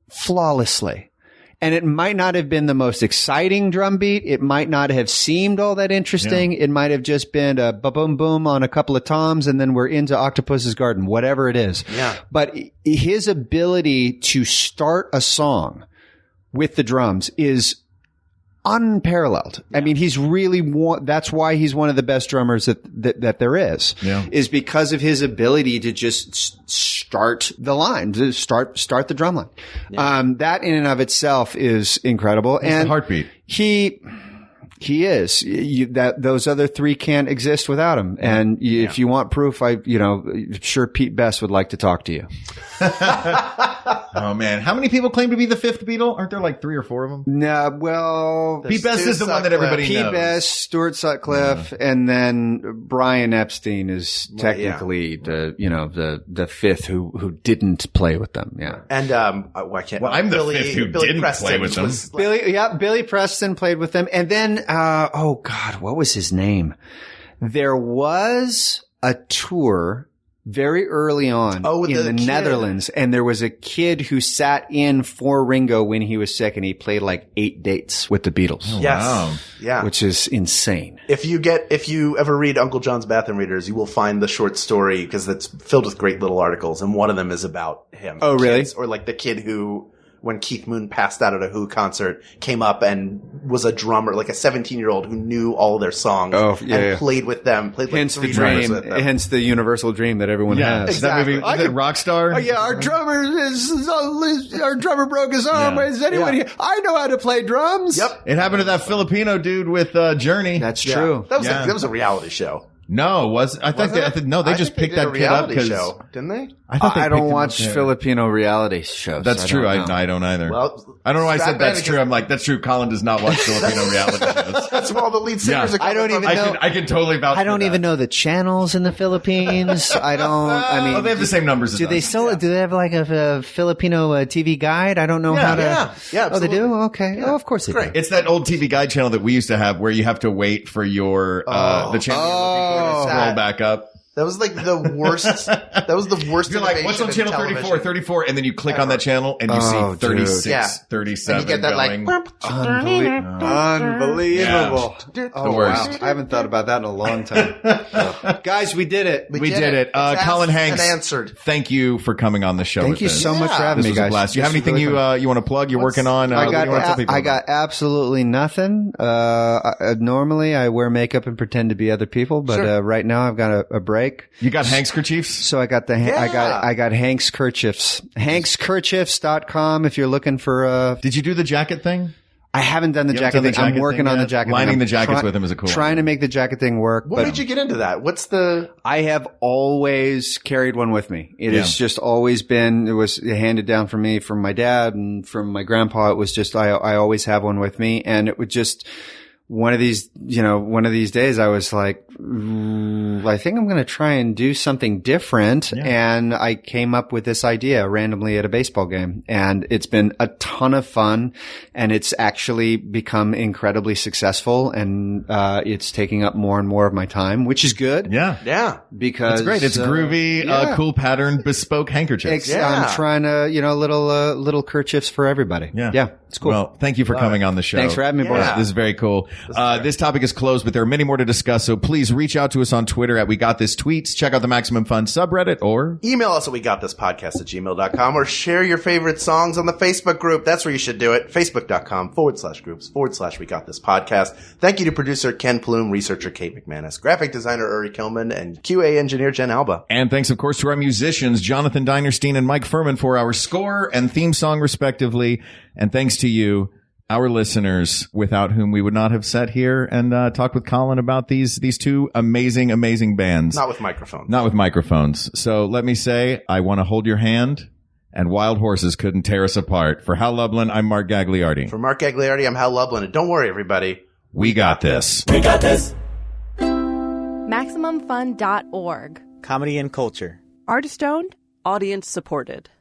[SPEAKER 5] flawlessly. And it might not have been the most exciting drum beat. It might not have seemed all that interesting. Yeah. It might have just been a boom boom on a couple of toms, and then we're into Octopus's Garden, whatever it is. Yeah. But his ability to start a song with the drums is unparalleled. Yeah. I mean, he's really that's why he's one of the best drummers that there is. Yeah. Is because of his ability to just start the line, to start the drum line. Yeah. That in and of itself is incredible.
[SPEAKER 4] He's
[SPEAKER 5] and
[SPEAKER 4] the heartbeat.
[SPEAKER 5] He is. Those other three can't exist without him. And if you want proof, sure Pete Best would like to talk to you.
[SPEAKER 4] Oh man, how many people claim to be the fifth Beatle? Aren't there like 3 or 4 of them?
[SPEAKER 5] No, well,
[SPEAKER 4] Pete Best is the one that everybody knows.
[SPEAKER 5] Pete Best, Stuart Sutcliffe, and then Brian Epstein is technically the fifth who didn't play with them. Yeah,
[SPEAKER 6] and I can't.
[SPEAKER 4] Well, I'm the fifth who didn't play with them.
[SPEAKER 5] Billy Preston played with them, and then oh God, what was his name? There was a tour very early on in the Netherlands, and there was a kid who sat in for Ringo when he was sick, and he played like 8 dates with the Beatles.
[SPEAKER 6] Oh, yes. Wow. Yeah.
[SPEAKER 5] Which is insane.
[SPEAKER 6] If you ever read Uncle John's Bathroom Readers, you will find the short story, because it's filled with great little articles, and one of them is about him.
[SPEAKER 5] Oh, really?
[SPEAKER 6] Or like the kid who, when Keith Moon passed out at a Who concert, came up and was a drummer, like a 17-year-old who knew all their songs and played with them. Played like
[SPEAKER 5] hence the dream, hence the universal dream that everyone has.
[SPEAKER 6] Exactly.
[SPEAKER 4] That movie, Rockstar?
[SPEAKER 5] Oh yeah, our drummer broke his arm. Is anyone here? I know how to play drums.
[SPEAKER 6] Yep.
[SPEAKER 4] It happened to that Filipino dude with Journey.
[SPEAKER 5] That's true.
[SPEAKER 6] That was a reality show.
[SPEAKER 4] No, they just picked that kid up because
[SPEAKER 6] didn't they?
[SPEAKER 5] I don't watch Filipino reality shows.
[SPEAKER 4] That's true. I don't either. Well, I don't know why I said that's true. I'm like, that's true. Colin does not watch Filipino reality shows.
[SPEAKER 6] That's where all the lead singers are coming from.
[SPEAKER 4] I can totally vouch for that.
[SPEAKER 5] I don't even know the channels in the Philippines. I mean,
[SPEAKER 4] they have the same numbers as us.
[SPEAKER 5] Do they still? Do they have like a Filipino TV guide? I don't know how to.
[SPEAKER 6] Yeah.
[SPEAKER 5] Oh, they do. Okay. Yeah. Oh, of course they do.
[SPEAKER 4] It's that old TV guide channel that we used to have, where you have to wait for your the channel. Scroll back up.
[SPEAKER 6] That was like the worst. That was the worst.
[SPEAKER 4] You're like, what's on channel 34? And then you click on that channel and you see 36, 37
[SPEAKER 6] and you get that
[SPEAKER 4] going.
[SPEAKER 5] Unbelievable.
[SPEAKER 4] Yeah. The worst.
[SPEAKER 5] Wow. I haven't thought about that in a long time. Guys, we did it.
[SPEAKER 6] We did it.
[SPEAKER 4] Colin Hanks,
[SPEAKER 6] answered.
[SPEAKER 4] Thank you for coming on the show.
[SPEAKER 5] Thank you so much for having me, guys.
[SPEAKER 4] Blast. Do you have anything you want to plug? You're working on?
[SPEAKER 5] I got absolutely nothing. Normally I wear makeup and pretend to be other people, but right now I've got a break.
[SPEAKER 4] You got Hank's kerchiefs?
[SPEAKER 5] So I got I got Hank's kerchiefs. HanksKerchiefs.com if you're looking for
[SPEAKER 4] Did you do the jacket thing?
[SPEAKER 5] I haven't done the jacket thing. I'm working on the jacket thing.
[SPEAKER 4] Lining the jackets with him is a cool
[SPEAKER 5] trying to make the jacket thing work.
[SPEAKER 6] What made you get into that? I
[SPEAKER 5] have always carried one with me. It has just always been, it was handed down from me from my dad and from my grandpa. It was just, I always have one with me, and it would just, one of these days I was like, I think I'm going to try and do something different. Yeah. And I came up with this idea randomly at a baseball game, and it's been a ton of fun, and it's actually become incredibly successful, and it's taking up more and more of my time, which is good.
[SPEAKER 4] Yeah.
[SPEAKER 6] Yeah.
[SPEAKER 5] Because
[SPEAKER 4] it's great. It's groovy, cool pattern, bespoke handkerchiefs.
[SPEAKER 5] I'm trying to, little kerchiefs for everybody.
[SPEAKER 4] Yeah.
[SPEAKER 5] Yeah. It's cool.
[SPEAKER 4] Well, thank you for coming on the show.
[SPEAKER 5] Thanks for having me, boys.
[SPEAKER 4] This is very cool. This topic is closed, but there are many more to discuss. So please reach out to us on Twitter at We Got This Tweets. Check out the Maximum Fun subreddit, or
[SPEAKER 6] email us at wegotThisPodcast@gmail.com, or share your favorite songs on the Facebook group. That's where you should do it. Facebook.com/groups/We Got This Podcast. Thank you to producer Ken Plume, researcher Kate McManus, graphic designer Uri Kilman, and QA engineer Jen Alba.
[SPEAKER 4] And thanks, of course, to our musicians, Jonathan Dinerstein and Mike Furman, for our score and theme song, respectively. And thanks to you,
[SPEAKER 1] our listeners, without whom we would not have sat here and talked with Colin about these two amazing, amazing bands.
[SPEAKER 6] Not with microphones.
[SPEAKER 1] Not with microphones. So let me say, I want to hold your hand, and Wild Horses couldn't tear us apart. For Hal Lublin, I'm Mark Gagliardi.
[SPEAKER 6] For Mark Gagliardi, I'm Hal Lublin. And don't worry, everybody.
[SPEAKER 1] We got this.
[SPEAKER 3] We got this.
[SPEAKER 7] MaximumFun.org.
[SPEAKER 8] Comedy and culture.
[SPEAKER 9] Artist owned. Audience supported.